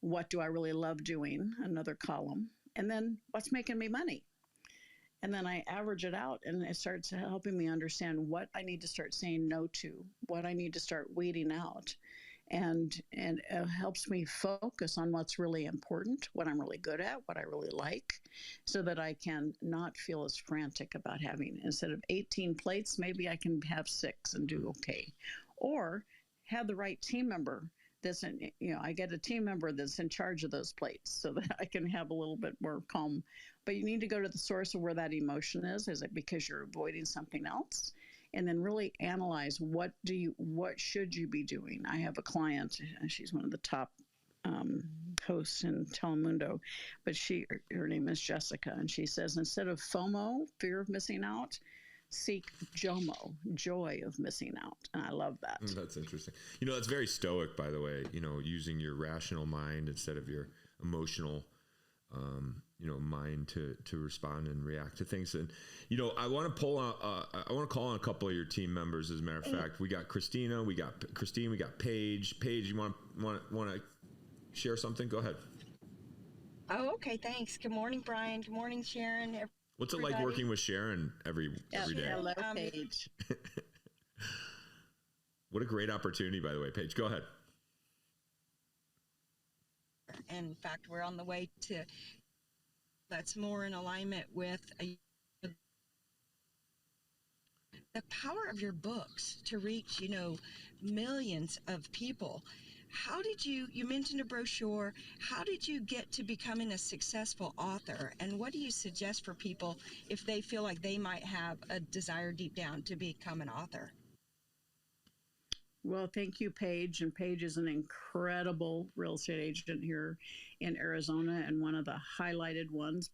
what do I really love doing? Another column. And then what's making me money? And then I average it out, and it starts helping me understand what I need to start saying no to, what I need to start weeding out. And it helps me focus on what's really important, what I'm really good at, what I really like, so that I can not feel as frantic about having, instead of 18 plates, maybe I can have 6 and do okay. Or have the right team member I get a team member that's in charge of those plates so that I can have a little bit more calm. But you need to go to the source of where that emotion is. Is it because you're avoiding something else? And then really analyze what should you be doing? I have a client, she's one of the top hosts in Telemundo, but her name is Jessica, and she says, instead of FOMO, fear of missing out, seek JOMO, joy of missing out. And I love that. That's interesting. That's very stoic, by the way, using your rational mind instead of your emotional mind to respond and react to things. And I want to call on a couple of your team members. As a matter of fact, we got Christina, we got Christine, we got Paige. Paige, you want to share something? Go ahead. Oh, okay. Thanks. Good morning, Brian. Good morning, Sharon. What's it like working with Sharon every day? Hello, Paige. What a great opportunity, by the way, Paige. Go ahead. And in fact, we're on the way to that's more in alignment with the power of your books to reach, millions of people. How did you mentioned a brochure, how did you get to becoming a successful author? And what do you suggest for people if they feel like they might have a desire deep down to become an author? Well, thank you, Paige. And Paige is an incredible real estate agent here in Arizona and one of the highlighted ones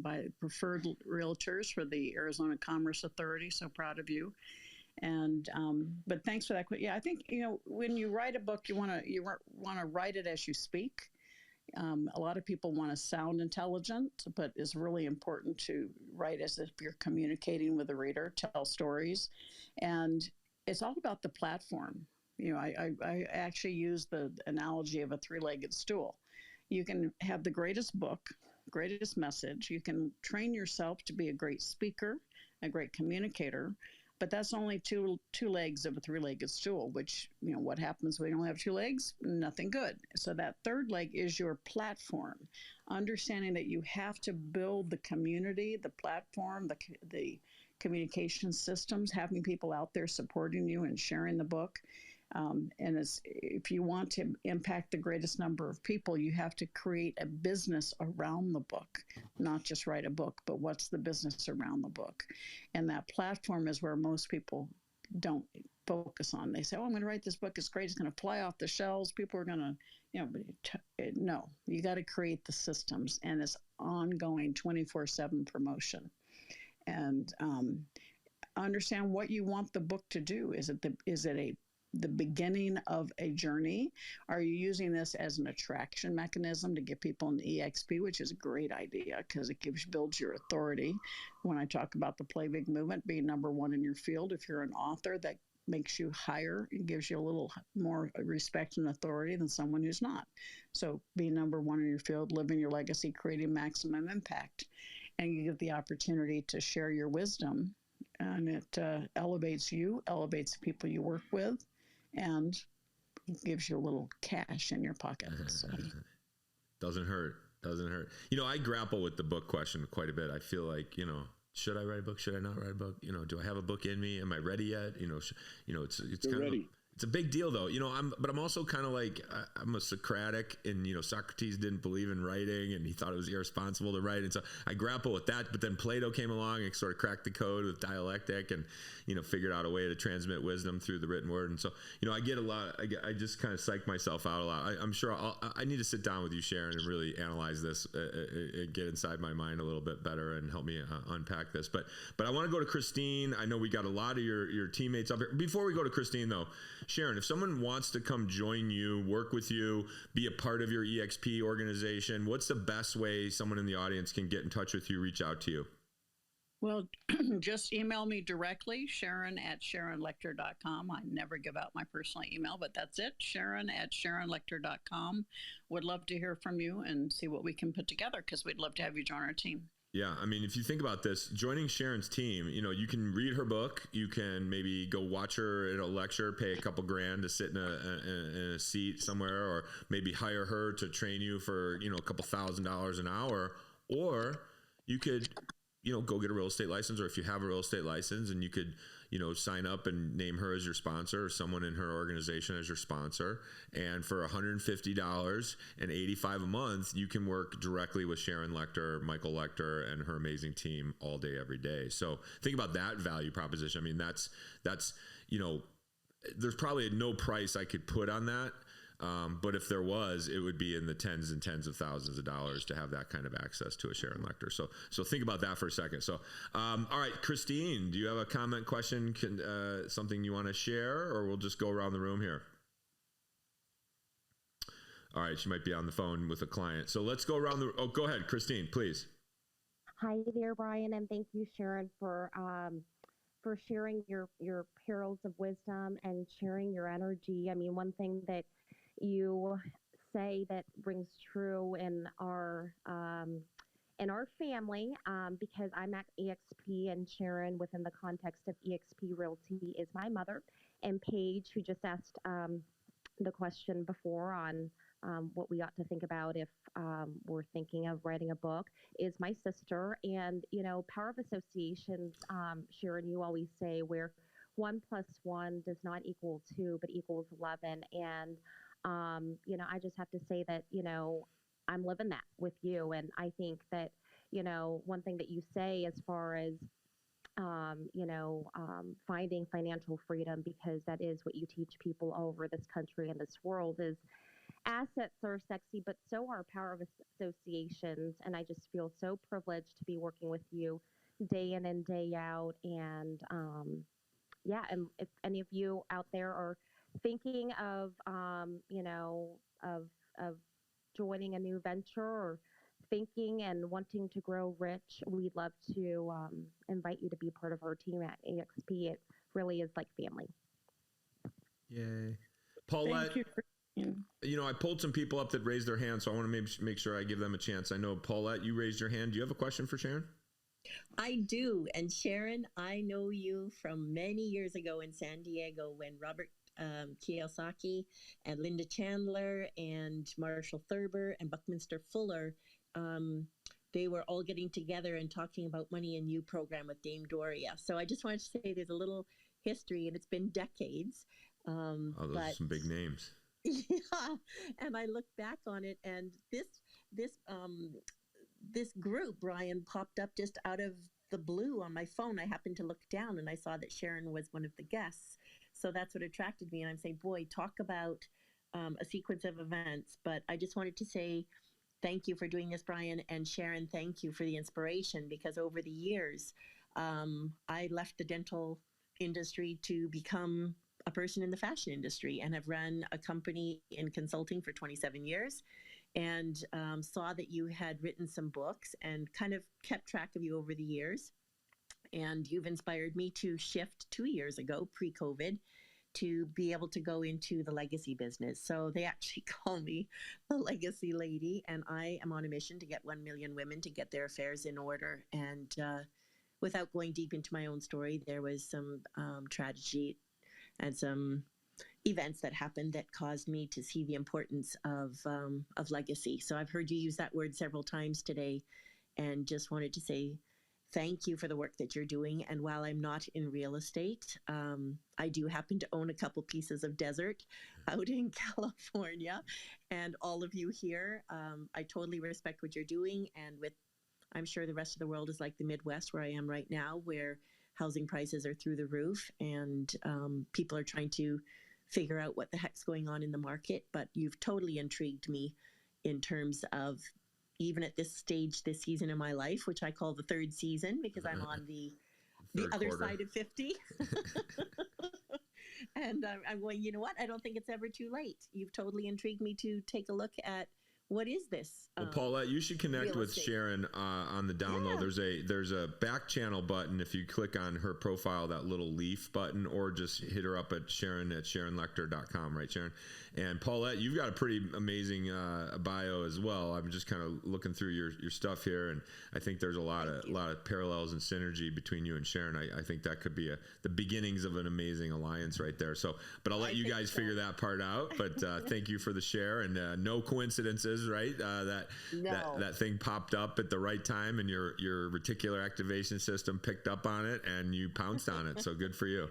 by preferred realtors for the Arizona Commerce Authority. So proud of you. And but thanks for that. Yeah, I think when you write a book, you want to write it as you speak. A lot of people want to sound intelligent, but it's really important to write as if you're communicating with the reader, tell stories, and it's all about the platform. I actually use the analogy of a three-legged stool. You can have the greatest book, greatest message. You can train yourself to be a great speaker, a great communicator, but that's only two legs of a three-legged stool, which, what happens when you only have two legs? Nothing good. So that third leg is your platform, understanding that you have to build the community, the platform, the communication systems, having people out there supporting you and sharing the book. And if you want to impact the greatest number of people, you have to create a business around the book, not just write a book, but what's the business around the book? And that platform is where most people don't focus on. They say, oh, I'm going to write this book. It's great. It's going to fly off the shelves. People are going to, no, you got to create the systems, and it's ongoing 24/7 promotion. And understand what you want the book to do. Is it the beginning of a journey? Are you using this as an attraction mechanism to get people in EXP, which is a great idea because it builds your authority. When I talk about the Play Big movement, being number one in your field, if you're an author, that makes you higher and gives you a little more respect and authority than someone who's not. So being number one in your field, living your legacy, creating maximum impact, and you get the opportunity to share your wisdom, and it elevates you, elevates the people you work with, and gives you a little cash in your pocket. So. Doesn't hurt. I grapple with the book question quite a bit. I feel like, should I write a book? Should I not write a book? Do I have a book in me? Am I ready yet? It's kind of it's a big deal though. I'm also kind of like, I'm a Socratic, and, Socrates didn't believe in writing and he thought it was irresponsible to write. And so I grapple with that, but then Plato came along and sort of cracked the code with dialectic and, figured out a way to transmit wisdom through the written word. And so, I get a lot, I just kind of psych myself out a lot. I'm sure I need to sit down with you, Sharon, and really analyze this, get inside my mind a little bit better and help me unpack this. But I want to go to Christine. I know we got a lot of your teammates up here. Before we go to Christine though, Sharon, if someone wants to come join you, work with you, be a part of your EXP organization, what's the best way someone in the audience can get in touch with you, reach out to you? Well, just email me directly, Sharon@SharonLechter.com. I never give out my personal email, but that's it, Sharon@SharonLechter.com. Would love to hear from you and see what we can put together, because we'd love to have you join our team. Yeah, if you think about this, joining Sharon's team, you can read her book, you can maybe go watch her at a lecture, pay a couple grand to sit in a seat somewhere, or maybe hire her to train you for, a couple $1,000s an hour, or you could, go get a real estate license, or if you have a real estate license, and you could, sign up and name her as your sponsor, or someone in her organization as your sponsor. And for $150 and $85 a month, you can work directly with Sharon Lechter, Michael Lechter, and her amazing team all day, every day. So think about that value proposition. That's there's probably no price I could put on that. But if there was, it would be in the tens and tens of thousands of dollars to have that kind of access to a Sharon Lechter. So think about that for a second. So, all right, Christine, do you have a comment, question, something you want to share, or we'll just go around the room here? All right, she might be on the phone with a client. So let's go around go ahead, Christine, please. Hi there, Brian, and thank you, Sharon, for sharing your pearls of wisdom and sharing your energy. One thing that you say that rings true in our family, because I'm at EXP, and Sharon, within the context of EXP Realty, is my mother, and Paige, who just asked the question before on what we ought to think about if we're thinking of writing a book is my sister. And, power of associations, Sharon, you always say where 1 + 1 does not equal 2, but equals 11. And, I just have to say that, I'm living that with you. And I think that, one thing that you say as far as, finding financial freedom, because that is what you teach people all over this country and this world, is assets are sexy, but so are power of associations. And I just feel so privileged to be working with you day in and day out. And and if any of you out there are thinking of, of joining a new venture or thinking and wanting to grow rich, we'd love to invite you to be part of our team at EXP. It really is like family. Yay. Paulette, I pulled some people up that raised their hand, so I want to make sure I give them a chance. I know, Paulette, you raised your hand. Do you have a question for Sharon? I do. And Sharon, I know you from many years ago in San Diego when Robert Kiyosaki and Linda Chandler and Marshall Thurber and Buckminster Fuller, they were all getting together and talking about Money and You program with Dame Doria. So I just wanted to say there's a little history, and it's been decades. Those are some big names. Yeah, and I look back on it, and this group, Brian, popped up just out of the blue on my phone. I happened to look down, and I saw that Sharon was one of the guests. So that's what attracted me. And I'm saying, boy, talk about a sequence of events. But I just wanted to say thank you for doing this, Brian, and Sharon, thank you for the inspiration, because over the years, I left the dental industry to become a person in the fashion industry, and have run a company in consulting for 27 years, and saw that you had written some books and kind of kept track of you over the years. And you've inspired me to shift 2 years ago, pre-COVID, to be able to go into the legacy business. So they actually call me the legacy lady, and I am on a mission to get 1 million women to get their affairs in order. And without going deep into my own story, there was some tragedy and some events that happened that caused me to see the importance of legacy. So I've heard you use that word several times today, and just wanted to say thank you for the work that you're doing. And while I'm not in real estate, I do happen to own a couple pieces of desert out in California, and all of you here, I totally respect what you're doing. And I'm sure the rest of the world is like the Midwest, where I am right now, where housing prices are through the roof, and people are trying to figure out what the heck's going on in the market. But you've totally intrigued me in terms of, even at this stage, this season in my life, which I call the third season, because I'm on the other side of 50. And I'm going, you know what? I don't think it's ever too late. You've totally intrigued me to take a look at, what is this? Well, Paulette, you should connect with Sharon on the download. Yeah. There's a back channel button. If you click on her profile, that little leaf button, or just hit her up at Sharon at SharonLechter.com, right, Sharon? And Paulette, you've got a pretty amazing bio as well. I'm just kind of looking through your stuff here, and I think there's a lot of parallels and synergy between you and Sharon. I think that could be the beginnings of an amazing alliance right there. So, but I'll let you guys figure that part out. But thank you for the share, and no coincidences, right? That thing popped up at the right time, and your reticular activation system picked up on it, and you pounced on it. So good for you.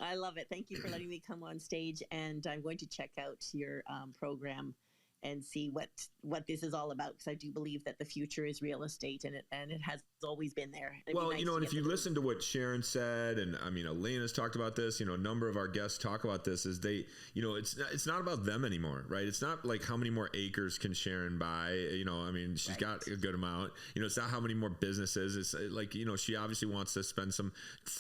I love it. Thank you for letting me come on stage, and I'm going to check out your program and see what this is all about, because I do believe that the future is real estate, and it has always been there. Well, and if you listen to what Sharon said, and I mean, Elena's talked about this, a number of our guests talk about this, is they, it's not about them anymore, right? It's not like how many more acres can Sharon buy, I mean, she's got a good amount, it's not how many more businesses. It's like, she obviously wants to spend some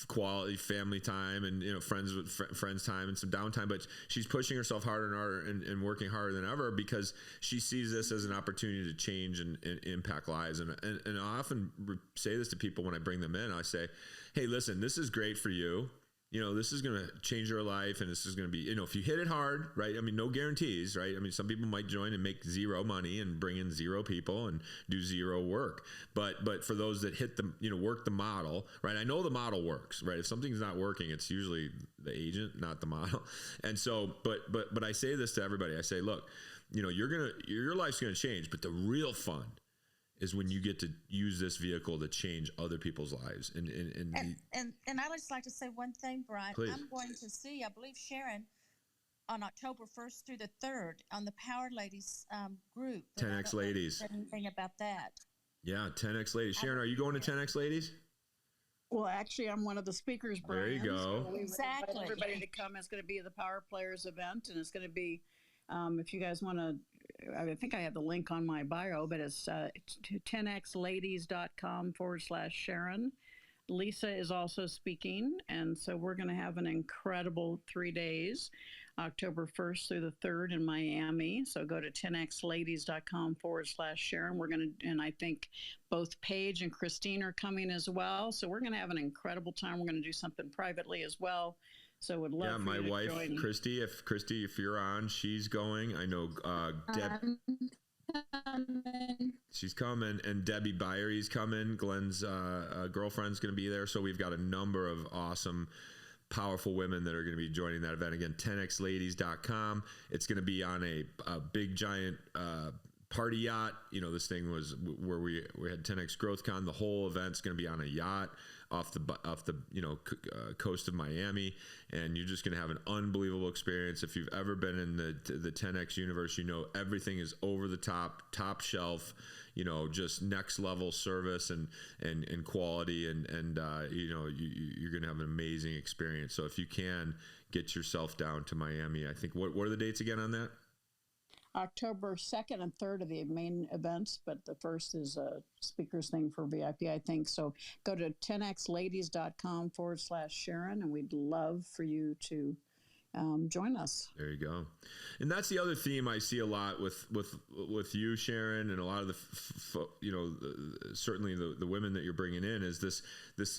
quality family time and, friends time and some downtime, but she's pushing herself harder and harder and working harder than ever, because she sees this as an opportunity to change and impact lives. And I often say this to people when I bring them in. I say, hey, listen, this is great for you. This is going to change your life, and this is going to be, if you hit it hard, right? I mean, no guarantees, right? I mean, some people might join and make zero money and bring in zero people and do zero work. But for those that hit the, work the model, right? I know the model works, right? If something's not working, it's usually the agent, not the model. And so, but I say this to everybody. I say, look, your life's going to change, but the real fun is when you get to use this vehicle to change other people's lives. And I would just like to say one thing, Brian. Please. I'm going to see, I believe, Sharon on October 1st through the 3rd on the Power Ladies group. 10X Ladies. Anything about that? Yeah, 10X Ladies. Sharon, are you going to 10X Ladies? Well, actually, I'm one of the speakers, Brian. There you go. So we Exactly. invite everybody to come. It's going to be the Power Players event, and it's going to be, if you guys want to, I think I have the link on my bio, but it's 10xladies.com/Sharon. Lisa is also speaking, and so we're going to have an incredible 3 days, October 1st through the 3rd in Miami. So go to 10xladies.com/Sharon. We're going to, and I think both Paige and Christine are coming as well. So we're going to have an incredible time. We're going to do something privately as well. So would love for my you to wife, join. Christy, if you're on, she's going. I know Deb. She's coming, and Debbie Byerly's coming. Glenn's girlfriend's going to be there. So we've got a number of awesome, powerful women that are going to be joining that event. Again, 10xladies.com. It's going to be on a big, giant party yacht. This thing was where we had 10X GrowthCon. The whole event's going to be on a yacht off the coast of Miami, and you're just going to have an unbelievable experience. If you've ever been in the 10X universe, everything is over the top shelf, just next level service and quality, and you're going to have an amazing experience. So if you can get yourself down to Miami, I think what are the dates again on that? October 2nd and 3rd are the main events, but the first is a speakers thing for VIP, I think. So go to 10xladies.com/Sharon, and we'd love for you to join us. There you go. And that's the other theme I see a lot with you, Sharon, and a lot of the certainly the women that you're bringing in is this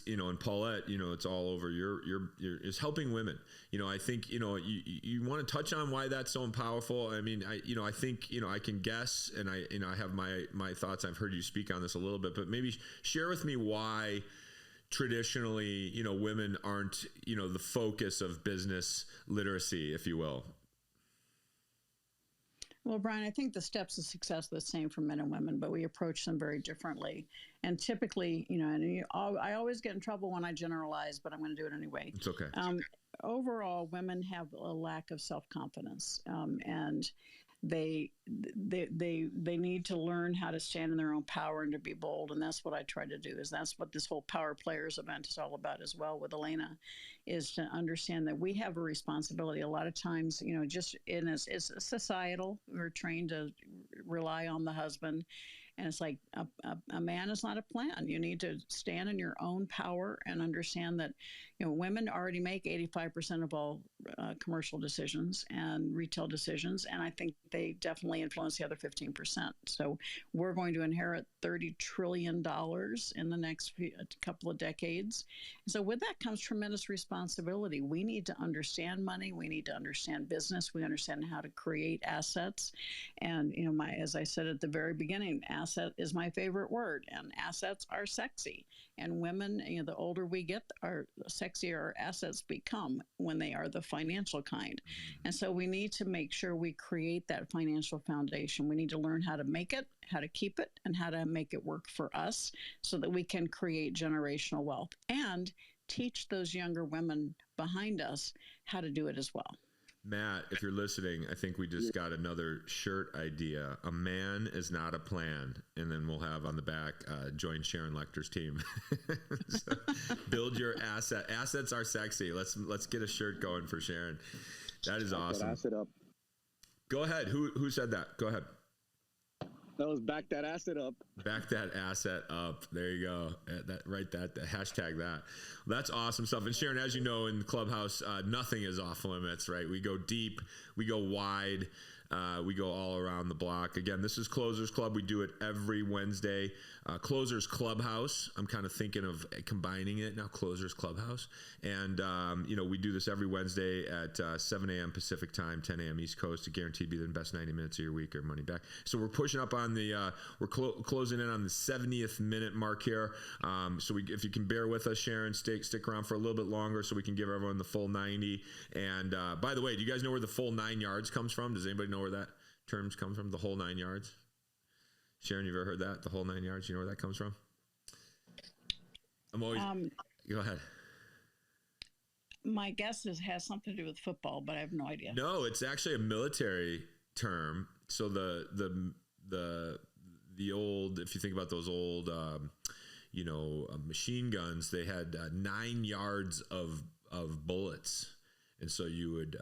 and Paulette, it's all over you're is helping women. I think you want to touch on why that's so powerful. I mean, I think I can guess, and I have my thoughts. I've heard you speak on this a little bit, but maybe share with me why traditionally, women aren't, the focus of business literacy, if you will. Well, Brian, I think the steps of success are the same for men and women, but we approach them very differently. And typically, I always get in trouble when I generalize, but I'm going to do it anyway. It's okay. Overall, women have a lack of self-confidence, and they need to learn how to stand in their own power and to be bold. And that's what I try to do. That's what this whole Power Players event is all about as well with Elena, is to understand that we have a responsibility. A lot of times, just it's societal. We're trained to rely on the husband. And it's like a man is not a plan. You need to stand in your own power and understand that, women already make 85% of all commercial decisions and retail decisions. And I think they definitely influence the other 15%. So we're going to inherit $30 trillion in the next couple of decades. So with that comes tremendous responsibility. We need to understand money. We need to understand business. We understand how to create assets. And, as I said at the very beginning, asset is my favorite word, and assets are sexy. And women, the older we get, our sexier our assets become when they are the financial kind. And so we need to make sure we create that financial foundation. We need to learn how to make it, how to keep it, and how to make it work for us so that we can create generational wealth and teach those younger women behind us how to do it as well. Matt, if you're listening, I think we just got another shirt idea. A man is not a plan. And then we'll have on the back, join Sharon Lechter's team. So, build your asset. Assets are sexy. Let's get a shirt going for Sharon. That is awesome. That asset up. Go ahead. Who said that? Go ahead. That was back that asset up. Back that asset up. There you go. Hashtag that. That's awesome stuff. And Sharon, as you know, in the clubhouse, nothing is off limits, right? We go deep, we go wide, we go all around the block. Again, this is Closers Club. We do it every Wednesday. Closers Clubhouse. I'm kind of thinking of combining it now, Closers Clubhouse. And, we do this every Wednesday at 7 a.m. Pacific time, 10 a.m. East Coast, to guarantee to be the best 90 minutes of your week or money back. So we're pushing up on we're closing in on the 70th minute mark here. So if you can bear with us, Sharon, stick around for a little bit longer so we can give everyone the full 90. And by the way, do you guys know where the full 9 yards comes from? Does anybody know where that? terms come from? The whole 9 yards. Sharon, you ever heard that? The whole 9 yards. You know where that comes from? I'm always. Go ahead. My guess has something to do with football, but I have no idea. No, it's actually a military term. So the old, if you think about those old, machine guns, they had 9 yards of bullets, and so you would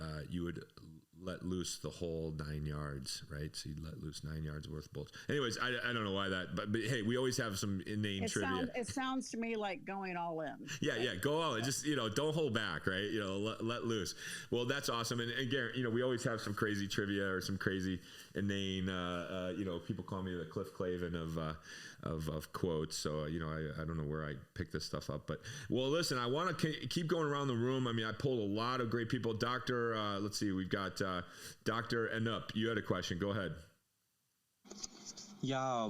let loose the whole 9 yards, right? So you let loose 9 yards worth of bullets. Anyways, I don't know why that, but hey, we always have some inane trivia. It sounds to me like going all in. Yeah, go all in. Just, don't hold back, right? Let loose. Well, that's awesome. And again, we always have some crazy trivia or some crazy inane, people call me the Cliff Clavin of quotes. So, I don't know where I picked this stuff up, but well, listen, I want to keep going around the room. I mean, I pulled a lot of great people. Dr. Let's see, we've got Dr. Anup. You had a question. Go ahead. Yeah,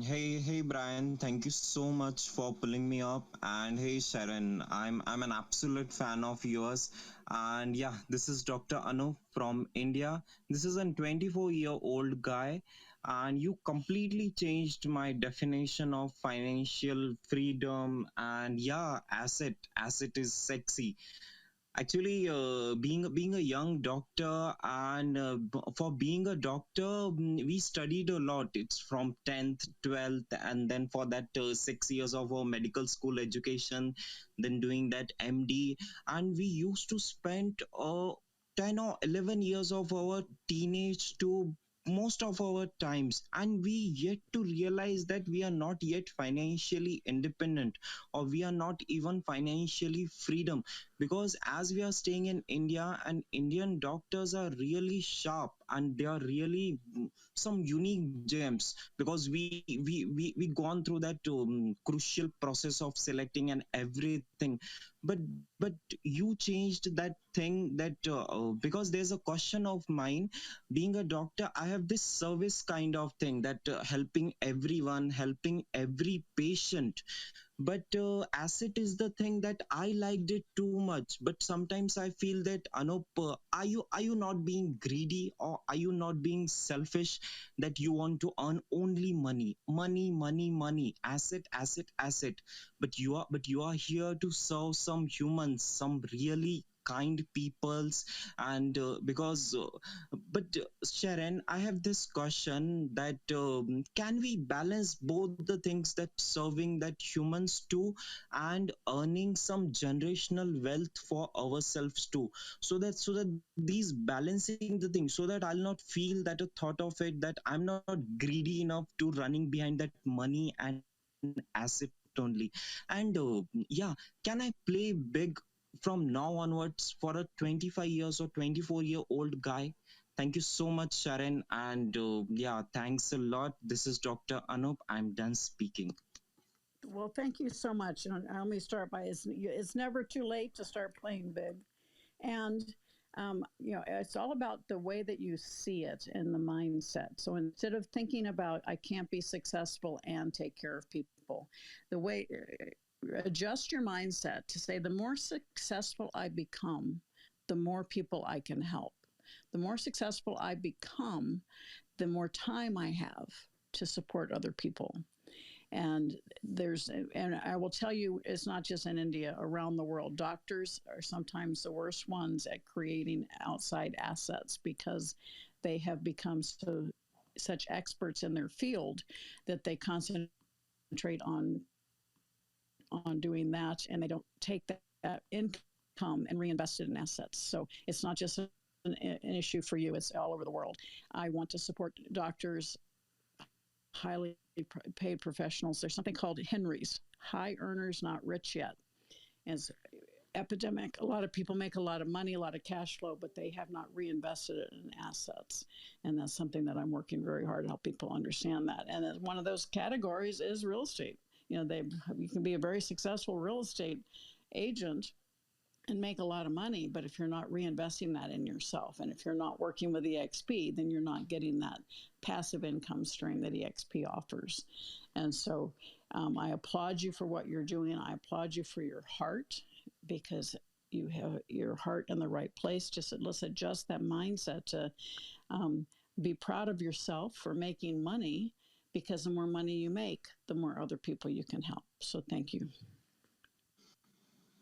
hey Brian, thank you so much for pulling me up. And hey Sharon, I'm an absolute fan of yours. And yeah, this is Dr. Anup from India. This is a 24-year-old guy, and you completely changed my definition of financial freedom. And yeah, asset is sexy. Actually, being a young doctor, and for being a doctor, we studied a lot. It's from 10th, 12th, and then for that 6 years of our medical school education, then doing that MD. And we used to spend 10 or 11 years of our teenage to most of our times, and we yet to realize that we are not yet financially independent, or we are not even financially freedom, because as we are staying in India, and Indian doctors are really sharp, and they are really some unique gems, because we gone through that crucial process of selecting and everything. But you changed that thing, that because there's a question of mine. Being a doctor, I have this service kind of thing, that helping everyone, helping every patient. But asset is the thing that I liked it too much. But sometimes I feel that, Anup, are you not being greedy, or are you not being selfish, that you want to earn only money, asset. But you are here to serve some humans, some really kind peoples. And Sharon, I have this question, that can we balance both the things, that serving that humans too, and earning some generational wealth for ourselves too, so that these balancing the things, so that I'll not feel that a thought of it, that I'm not greedy enough to running behind that money and asset only. And can I play big from now onwards for a 25 years or 24-year-old guy? Thank you so much, Sharon. And thanks a lot. This is Dr. Anup. I'm done speaking. Well, thank you so much. And let me start by, it's never too late to start playing big. And, it's all about the way that you see it and the mindset. So instead of thinking about, I can't be successful and take care of people, adjust your mindset to say, the more successful I become, the more people I can help. The more successful I become, the more time I have to support other people. And I will tell you, it's not just in India, around the world. Doctors are sometimes the worst ones at creating outside assets, because they have become such experts in their field that they concentrate on doing that, and they don't take that income and reinvest it in assets. So it's not just an issue for you, it's all over the world. I want to support doctors, highly paid professionals. There's something called Henry's, high earners, not rich yet. It's epidemic. A lot of people make a lot of money, a lot of cash flow, but they have not reinvested it in assets. And that's something that I'm working very hard to help people understand that. And one of those categories is real estate. You can be a very successful real estate agent and make a lot of money, but if you're not reinvesting that in yourself, and if you're not working with EXP, then you're not getting that passive income stream that EXP offers. And so I applaud you for what you're doing. I applaud you for your heart, because you have your heart in the right place. Let's adjust that mindset to be proud of yourself for making money, because the more money you make, the more other people you can help. So thank you.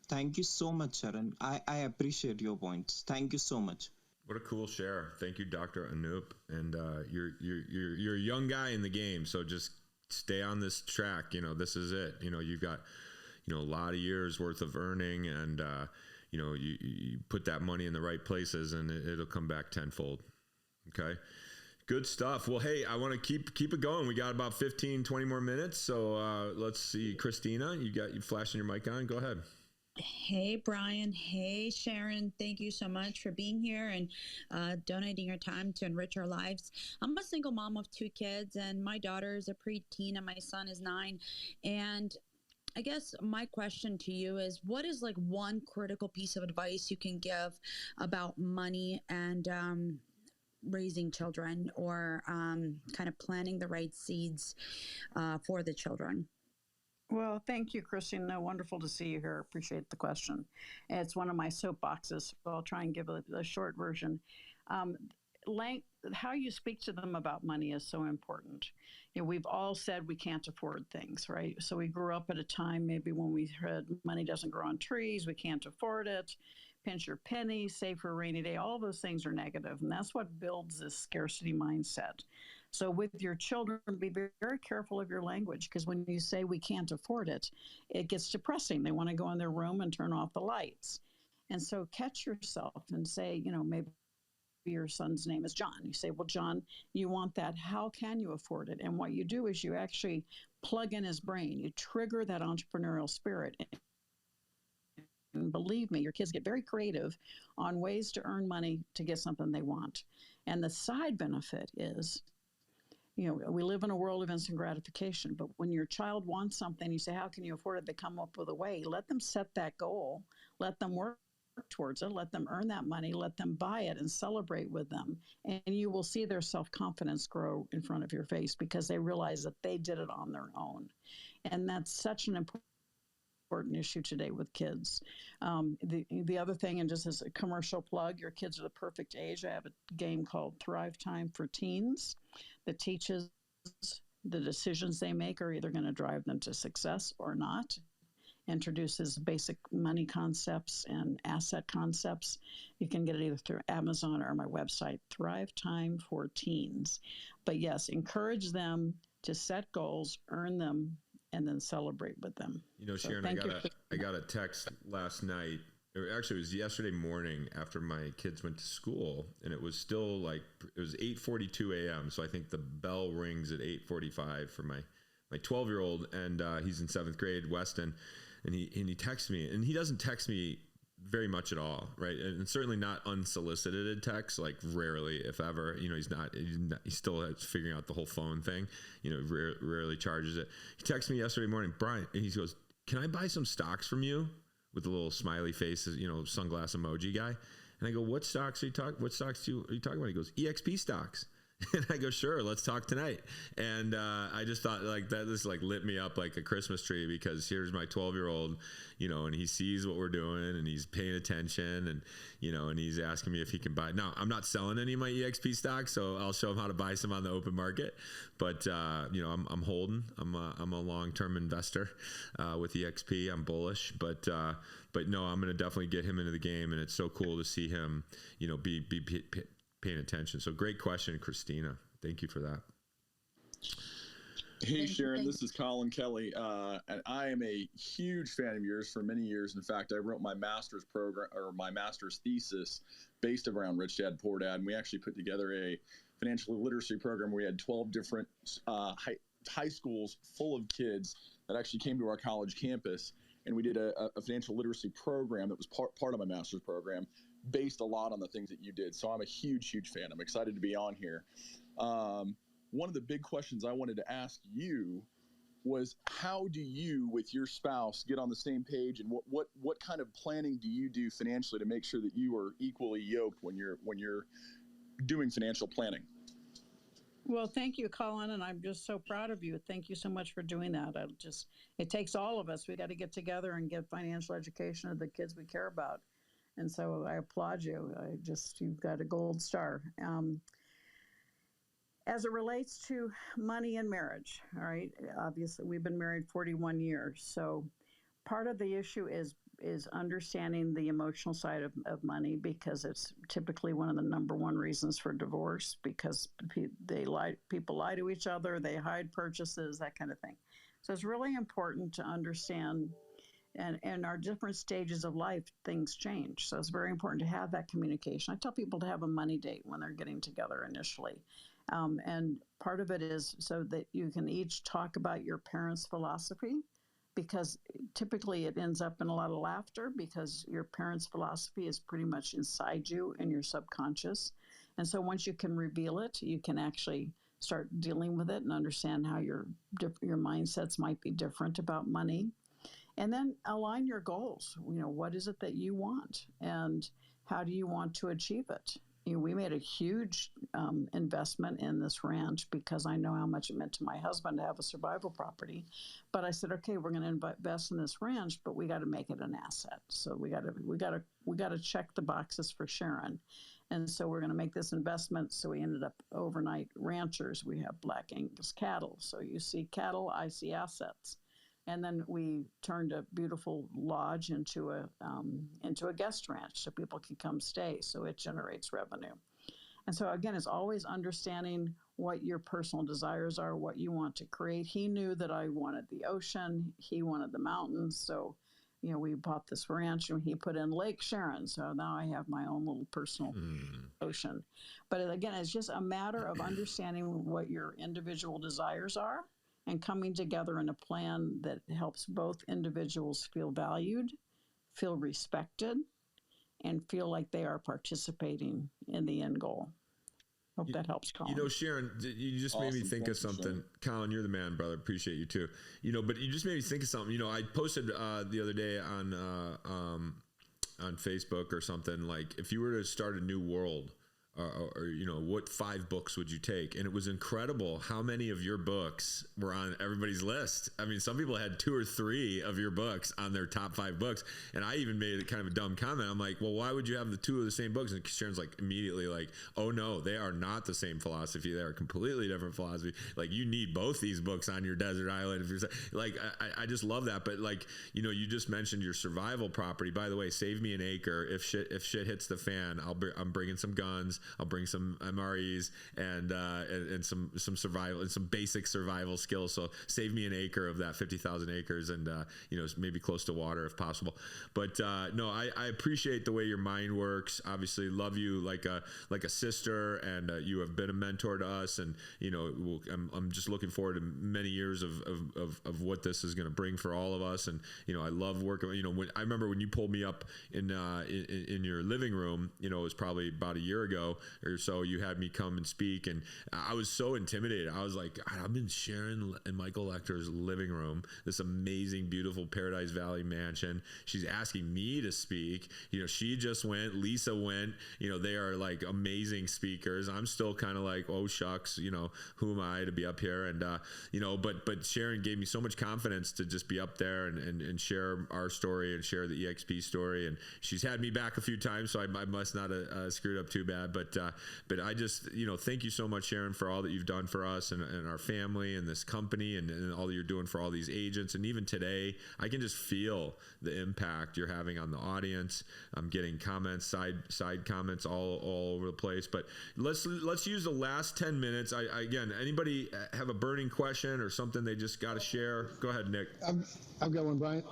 Thank you so much, Sharon. I appreciate your points. Thank you so much. What a cool share. Thank you, Dr. Anup. And you're a young guy in the game, so just stay on this track. You know, this is it. You know, you've got, you know, a lot of years worth of earning, and you know, you put that money in the right places, and it'll come back tenfold. Okay. Good stuff. Well, hey, I want to keep it going. We got about 15, 20 more minutes. So let's see. Christina, you flashing your mic on. Go ahead. Hey, Brian. Hey, Sharon. Thank you so much for being here and donating your time to enrich our lives. I'm a single mom of 2 kids, and my daughter is a preteen and my son is 9. And I guess my question to you is, what is like one critical piece of advice you can give about money and raising children, or kind of planting the right seeds for the children? Well, thank you, Christina. Wonderful to see you here. Appreciate the question. It's one of my soapboxes, so I'll try and give a short version. How you speak to them about money is so important. You know, we've all said we can't afford things, right? So we grew up at a time maybe when we heard money doesn't grow on trees, we can't afford it, pinch your penny, save for a rainy day. All those things are negative, and that's what builds this scarcity mindset. So with your children, be very careful of your language, because when you say we can't afford it, it gets depressing. They want to go in their room and turn off the lights. And so catch yourself and say, you know, maybe your son's name is John. You say, well, John, you want that. How can you afford it? And what you do is you actually plug in his brain. You trigger that entrepreneurial spirit. And believe me, your kids get very creative on ways to earn money to get something they want. And the side benefit is, you know, we live in a world of instant gratification, but when your child wants something, you say, how can you afford it? They come up with a way. Let them set that goal. Let them work towards it. Let them earn that money. Let them buy it and celebrate with them. And you will see their self-confidence grow in front of your face, because they realize that they did it on their own. And that's such an important issue today with kids. The other thing, and just as a commercial plug, your kids are the perfect age. I have a game called Thrive Time for Teens that teaches the decisions they make are either going to drive them to success or not. Introduces basic money concepts and asset concepts. You can get it either through Amazon or my website, Thrive Time for Teens. But yes, encourage them to set goals, earn them, and then celebrate with them. You know, Sharon, I got a text last night, or actually it was yesterday morning after my kids went to school, and it was still like, it was 8:42 a.m. So I think the bell rings at 8:45 for my 12-year-old, and he's in 7th grade, Weston, and he texts me, and he doesn't text me very much at all, right? And certainly not unsolicited texts, like rarely, if ever. You know, he's still figuring out the whole phone thing. You know, rarely charges it. He texted me yesterday morning, Brian, and he goes, "Can I buy some stocks from you?" With a little smiley face, you know, sunglass emoji guy. And I go, "What stocks are you talking? What stocks are you talking about?" He goes, "EXP stocks." And I go, "Sure, let's talk tonight." And I just thought like that, this like lit me up like a Christmas tree, because here's my 12-year-old, you know, and he sees what we're doing and he's paying attention, and, you know, and he's asking me if he can buy. Now, I'm not selling any of my EXP stocks, so I'll show him how to buy some on the open market. But, you know, I'm holding. I'm a long-term investor with EXP. I'm bullish, but no, I'm going to definitely get him into the game. And it's so cool to see him, you know, be paying attention. So great question, Christina. Thank you for that. Hey, Sharon, this is Colin Kelly, and I am a huge fan of yours for many years. In fact, I wrote my master's program, or my master's thesis, based around Rich Dad Poor Dad, and we actually put together a financial literacy program. We had 12 different high schools full of kids that actually came to our college campus, and we did a financial literacy program that was part of my master's program, based a lot on the things that you did. So I'm a huge fan. I'm excited to be on here. One of the big questions I wanted to ask you was, how do you, with your spouse, get on the same page, and what kind of planning do you do financially to make sure that you are equally yoked when you're doing financial planning? Well, thank you, Colin, and I'm just so proud of you. Thank you so much for doing that. It takes all of us. We got to get together and get financial education of the kids we care about. And so I applaud you. You've got a gold star. As it relates to money and marriage, all right, obviously we've been married 41 years. So part of the issue is understanding the emotional side of money, because it's typically one of the number one reasons for divorce, because people lie to each other, they hide purchases, that kind of thing. So it's really important to understand, and our different stages of life, things change. So it's very important to have that communication. I tell people to have a money date when they're getting together initially. And part of it is so that you can each talk about your parents' philosophy, because typically it ends up in a lot of laughter, because your parents' philosophy is pretty much inside you in your subconscious. And so once you can reveal it, you can actually start dealing with it and understand how your mindsets might be different about money. And then align your goals. What is it that you want, and how do you want to achieve it? We made a huge investment in this ranch because I know how much it meant to my husband to have a survival property. But I said, okay, we're going to invest in this ranch, but we got to make it an asset. So we got to check the boxes for Sharon. And so we're going to make this investment. So we ended up overnight ranchers. We have Black Angus cattle. So you see cattle, I see assets. And then we turned a beautiful lodge into a guest ranch so people can come stay. So it generates revenue. And so again, it's always understanding what your personal desires are, what you want to create. He knew that I wanted the ocean. He wanted the mountains. So, we bought this ranch and he put in Lake Sharon. So now I have my own little personal ocean. But again, it's just a matter of understanding what your individual desires are, and coming together in a plan that helps both individuals feel valued, feel respected, and feel like they are participating in the end goal. Hope that helps, Colin. Sharon, you just made me think of something. Colin, you're the man, brother. Appreciate you too. But you just made me think of something. I posted the other day on Facebook or something, like, if you were to start a new world, or what 5 books would you take? And it was incredible how many of your books were on everybody's list. I mean, some people had 2 or 3 of your books on their top 5 books. And I even made kind of a dumb comment. I'm like, well, why would you have the 2 of the same books? And Sharon's like, immediately like, oh no, they are not the same philosophy. They are completely different philosophy. Like, you need both these books on your desert island. If you're like, I just love that. But like, you just mentioned your survival property. By the way, save me an acre. If shit hits the fan, I'm bringing some guns. I'll bring some MREs and some survival and some basic survival skills. So save me an acre of that 50,000 acres, and maybe close to water if possible. But no, I appreciate the way your mind works. Obviously, love you like a sister, and you have been a mentor to us. And I'm just looking forward to many years of what this is going to bring for all of us. And I love working. I remember when you pulled me up in your living room. It was probably about a year ago or so. You had me come and speak, and I was so intimidated. I was like, I'm in Sharon and Michael Lechter's living room, this amazing, beautiful Paradise Valley mansion. She's asking me to speak. She just went, Lisa went, they are like amazing speakers. I'm still kind of like, oh shucks, who am I to be up here? And but Sharon gave me so much confidence to just be up there and share our story and share the EXP story. And she's had me back a few times, so I must not have screwed up too bad. But I just, thank you so much, Sharon, for all that you've done for us and our family and this company, and all that you're doing for all these agents. And even today, I can just feel the impact you're having on the audience. I'm getting comments, side comments all over the place. But let's use the last 10 minutes. Again, anybody have a burning question or something they just got to share? Go ahead, Nick. I've got one, Brian.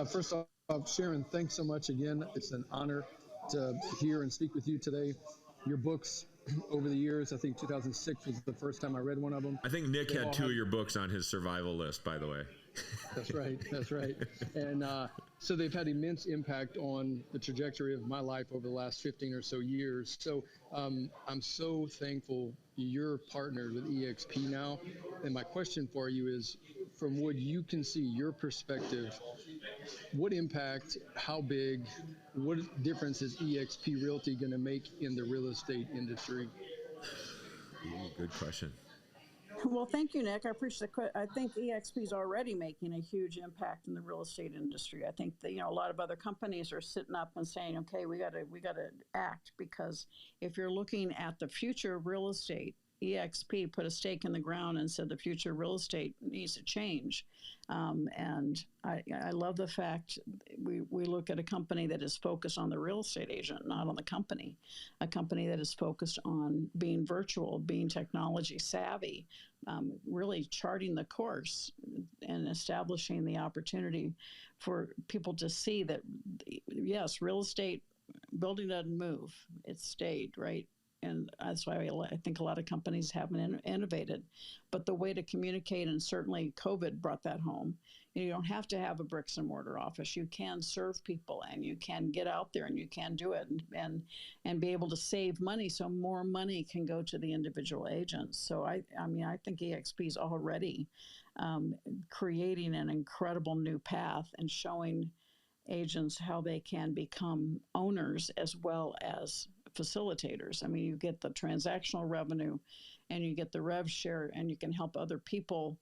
First off, Sharon, thanks so much again. It's an honor to hear and speak with you today. Your books over the years, I think 2006 was the first time I read one of them. I think Nick had 2 of your books on his survival list, by the way. That's right. And so they've had immense impact on the trajectory of my life over the last 15 or so years. So I'm so thankful you're partnered with EXP now. And my question for you is, from what you can see, your perspective, what impact, how big, what difference is EXP Realty going to make in the real estate industry? Ooh, good question. Well, thank you, Nick. I appreciate the. I think EXP is already making a huge impact in the real estate industry. I think that a lot of other companies are sitting up and saying, "Okay, we got to act," because if you're looking at the future of real estate, EXP put a stake in the ground and said the future of real estate needs to change. And I love the fact we look at a company that is focused on the real estate agent, not on the company, a company that is focused on being virtual, being technology savvy, really charting the course and establishing the opportunity for people to see that, yes, real estate building doesn't move, it's stayed, right? And that's why I think a lot of companies haven't innovated. But the way to communicate, and certainly COVID brought that home, you don't have to have a bricks and mortar office. You can serve people, and you can get out there, and you can do it, and be able to save money, so more money can go to the individual agents. So I think EXP is already creating an incredible new path and showing agents how they can become owners as well as facilitators. I mean, you get the transactional revenue and you get the rev share, and you can help other people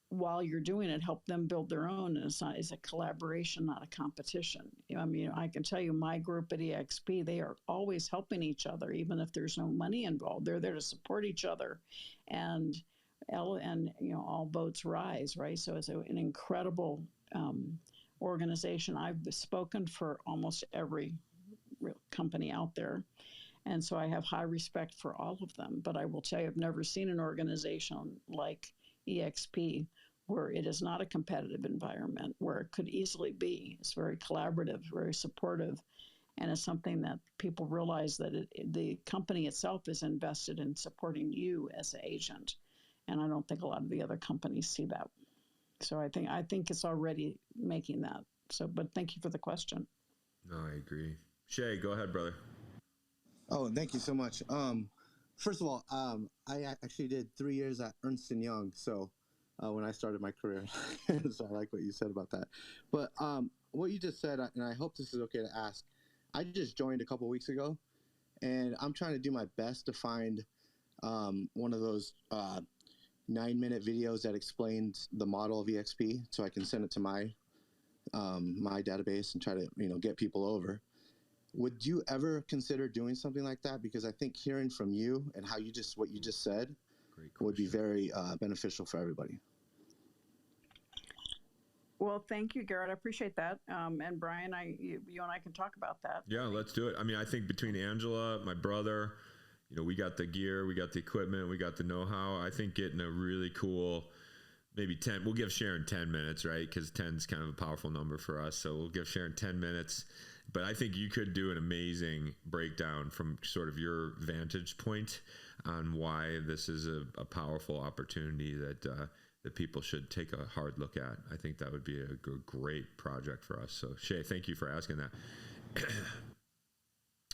while you're doing it, help them build their own. And it's a collaboration, not a competition. I can tell you my group at EXP, they are always helping each other, even if there's no money involved. They're there to support each other, and all boats rise, right? So it's an incredible organization. I've spoken for almost every company out there, and so I have high respect for all of them. But I will tell you, I've never seen an organization like EXP where it is not a competitive environment, where it could easily be. It's very collaborative, very supportive, and it's something that people realize that the company itself is invested in supporting you as an agent, and I don't think a lot of the other companies see that. So I think it's already making that. So, but thank you for the question. No, I agree. Shay, go ahead, brother. Oh, thank you so much. First of all, I actually did 3 years at Ernst & Young, so when I started my career, so I like what you said about that. But what you just said, and I hope this is okay to ask, I just joined a couple weeks ago, and I'm trying to do my best to find one of those 9-minute videos that explains the model of EXP, so I can send it to my database and try to get people over. Would you ever consider doing something like that? Because I think hearing from you and what you just said would be very beneficial for everybody. Well, thank you, Garrett. I appreciate that. And Brian, you and I can talk about that. Yeah, let's do it. I mean, I think between Angela, my brother, we got the gear, we got the equipment, we got the know-how. I think getting a really cool, maybe 10, we'll give Sharon 10 minutes, right? Because 10 is kind of a powerful number for us. So we'll give Sharon 10 minutes. But I think you could do an amazing breakdown from sort of your vantage point on why this is a powerful opportunity that people should take a hard look at. I think that would be a great project for us. So Shay, thank you for asking that.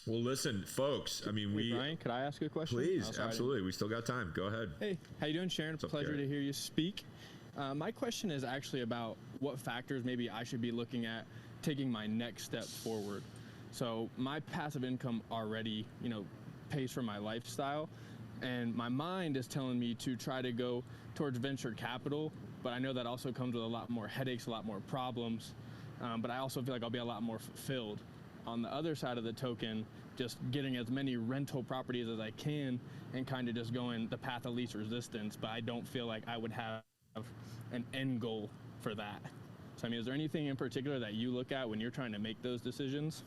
Well, listen, folks, I mean, Brian, could I ask you a question? Please, absolutely. We still got time. Go ahead. Hey, how you doing, Sharon? It's a pleasure to hear you speak. My question is actually about what factors maybe I should be looking at taking my next step forward. So my passive income already, pays for my lifestyle, and my mind is telling me to try to go towards venture capital, but I know that also comes with a lot more headaches, a lot more problems, but I also feel like I'll be a lot more fulfilled. On the other side of the token, just getting as many rental properties as I can and kind of just going the path of least resistance, but I don't feel like I would have an end goal for that. So, I mean, is there anything in particular that you look at when you're trying to make those decisions?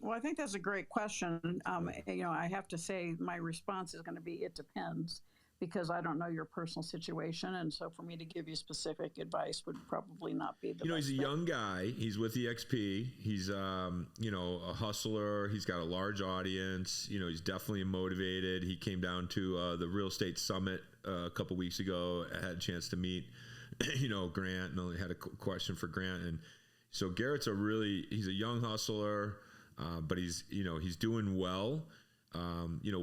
Well, I think that's a great question. I have to say my response is going to be, it depends, because I don't know your personal situation. And so for me to give you specific advice would probably not be the best. He's a young guy. He's with EXP. He's, a hustler. He's got a large audience. He's definitely motivated. He came down to the real estate summit a couple weeks ago. I had a chance to meet, Grant, and only had a question for Grant. And so Garrett's he's a young hustler, but he's doing well.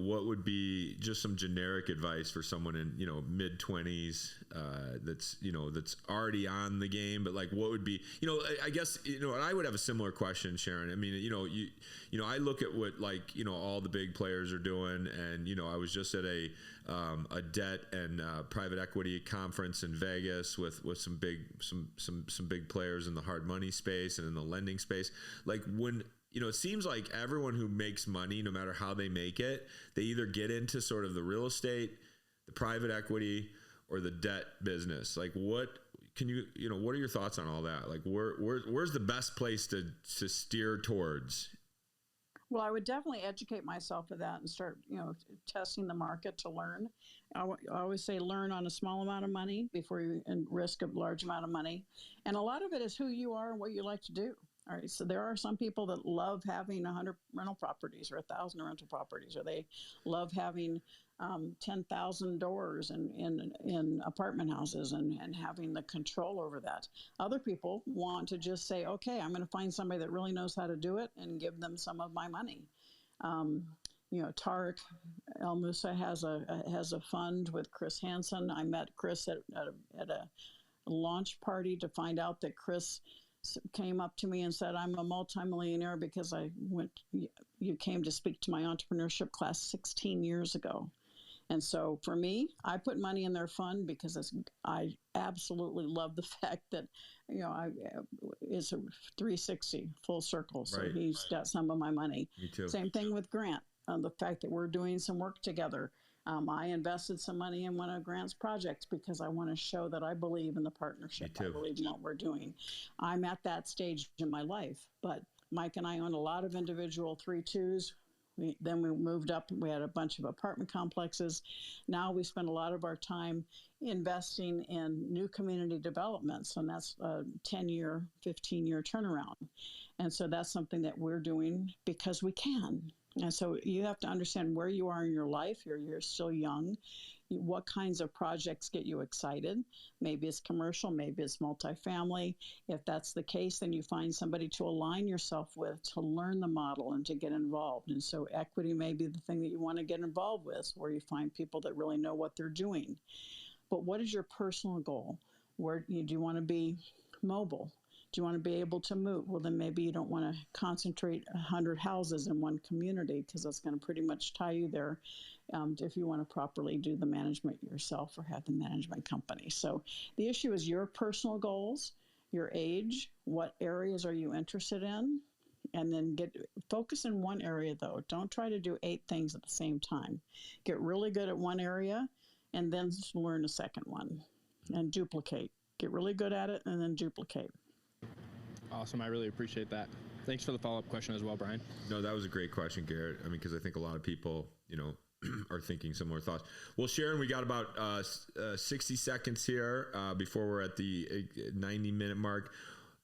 What would be just some generic advice for someone in, mid-20s that's already on the game, but like what would be, I guess, I would have a similar question, Sharon. I mean, I look at what all the big players are doing, and, I was just at a debt and private equity conference in Vegas with some big players in the hard money space and in the lending space. Like when it seems like everyone who makes money, no matter how they make it, they either get into sort of the real estate, the private equity, or the debt business. Like, what can what are your thoughts on all that? Like, where's the best place to steer towards? Well, I would definitely educate myself with that and start, testing the market to learn. I always say learn on a small amount of money before you risk a large amount of money. And a lot of it is who you are and what you like to do. All right. So there are some people that love having 100 rental properties or 1,000 rental properties, or they love having 10,000 doors in apartment houses and having the control over that. Other people want to just say, okay, I'm going to find somebody that really knows how to do it and give them some of my money. Tariq El Moussa has a fund with Chris Hansen. I met Chris at a launch party to find out that Chris came up to me and said, I'm a multimillionaire because you came to speak to my entrepreneurship class 16 years ago. And so for me, I put money in their fund because I absolutely love the fact that, it's a 360 full circle. So Right. He's got some of my money. Me too. Same thing with Grant. The fact that we're doing some work together. I invested some money in one of Grant's projects because I want to show that I believe in the partnership. Me too. I believe in what we're doing. I'm at that stage in my life, but Mike and I own a lot of individual 3-2s. Then we moved up. We had a bunch of apartment complexes. Now we spend a lot of our time investing in new community developments, and that's a 10-year, 15-year turnaround. And so that's something that we're doing because we can. And so you have to understand where you are in your life. You're still young. What kinds of projects get you excited? Maybe it's commercial, maybe it's multifamily. If that's the case, then you find somebody to align yourself with to learn the model and to get involved. And so equity may be the thing that you want to get involved with, where you find people that really know what they're doing. But what is your personal goal? Where do you want to be mobile? Do you want to be able to move? Well, then maybe you don't want to concentrate 100 houses in one community because that's going to pretty much tie you there if you want to properly do the management yourself or have the management company. So the issue is your personal goals, your age, what areas are you interested in, and then focus in one area, though. Don't try to do 8 things at the same time. Get really good at one area and then learn a second one and duplicate. Get really good at it and then duplicate. Awesome. I really appreciate that. Thanks for the follow-up question as well, Brian. No, that was a great question, Garrett. I mean, because I think a lot of people, are thinking similar thoughts. Well, Sharon, we got about 60 seconds here before we're at the 90-minute mark.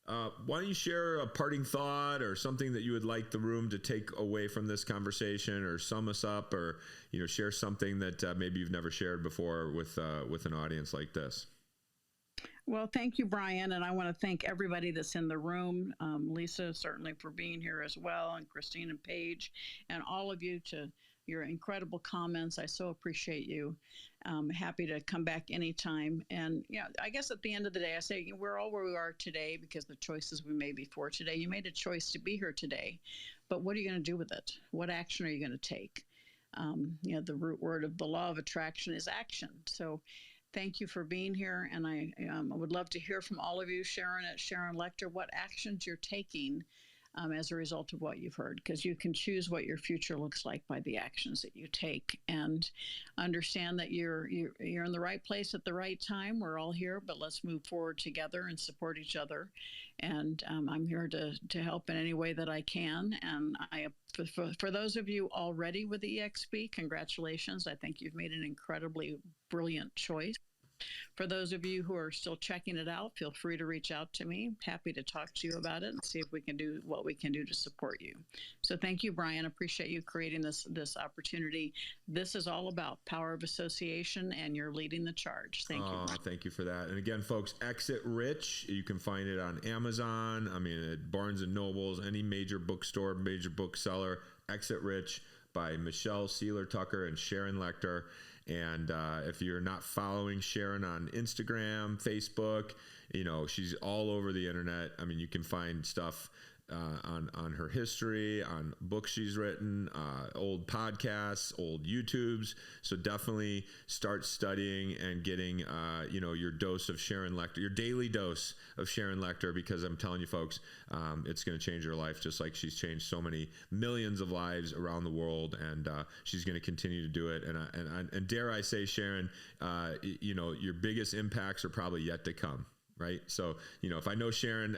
Why don't you share a parting thought or something that you would like the room to take away from this conversation, or sum us up, or share something that maybe you've never shared before with an audience like this? Well, thank you, Brian. And I want to thank everybody that's in the room. Lisa, certainly, for being here as well, and Christine and Paige, and all of you to your incredible comments. I so appreciate you. Happy to come back anytime. And, I guess at the end of the day, I say we're all where we are today because the choices we made before today. You made a choice to be here today, but what are you going to do with it? What action are you going to take? The root word of the law of attraction is action. So thank you for being here, and I would love to hear from all of you. Sharon at Sharon Lechter, what actions you're taking as a result of what you've heard, because you can choose what your future looks like by the actions that you take, and understand that you're in the right place at the right time. We're all here, but let's move forward together and support each other. And I'm here to help in any way that I can. And for those of you already with the EXP, congratulations. I think you've made an incredibly brilliant choice. For those of you who are still checking it out, feel free to reach out to me. Happy to talk to you about it and see if we can do what we can do to support you. So thank you, Brian. Appreciate you creating this opportunity. This is all about power of association, and you're leading the charge. Thank you. Thank you for that. And again, folks, Exit Rich, you can find it on Amazon. I mean, at Barnes & Nobles, any major bookstore, major bookseller. Exit Rich by Michelle Sealer-Tucker and Sharon Lechter. And if you're not following Sharon on Instagram, Facebook, she's all over the internet. I mean, you can find stuff on her history, on books she's written, old podcasts, old YouTubes. So definitely start studying and getting, your dose of Sharon Lechter, your daily dose of Sharon Lechter, because I'm telling you folks, it's going to change your life just like she's changed so many millions of lives around the world. And she's going to continue to do it. And dare I say, Sharon, your biggest impacts are probably yet to come. Right. So, if I know Sharon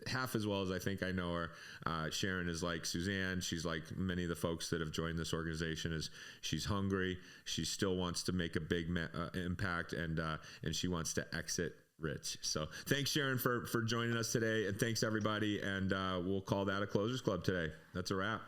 half as well as I think I know her, Sharon is like Suzanne. She's like many of the folks that have joined this organization. She's hungry. She still wants to make a big impact, and she wants to exit rich. So thanks, Sharon, for joining us today. And thanks, everybody. And we'll call that a Closers Club today. That's a wrap.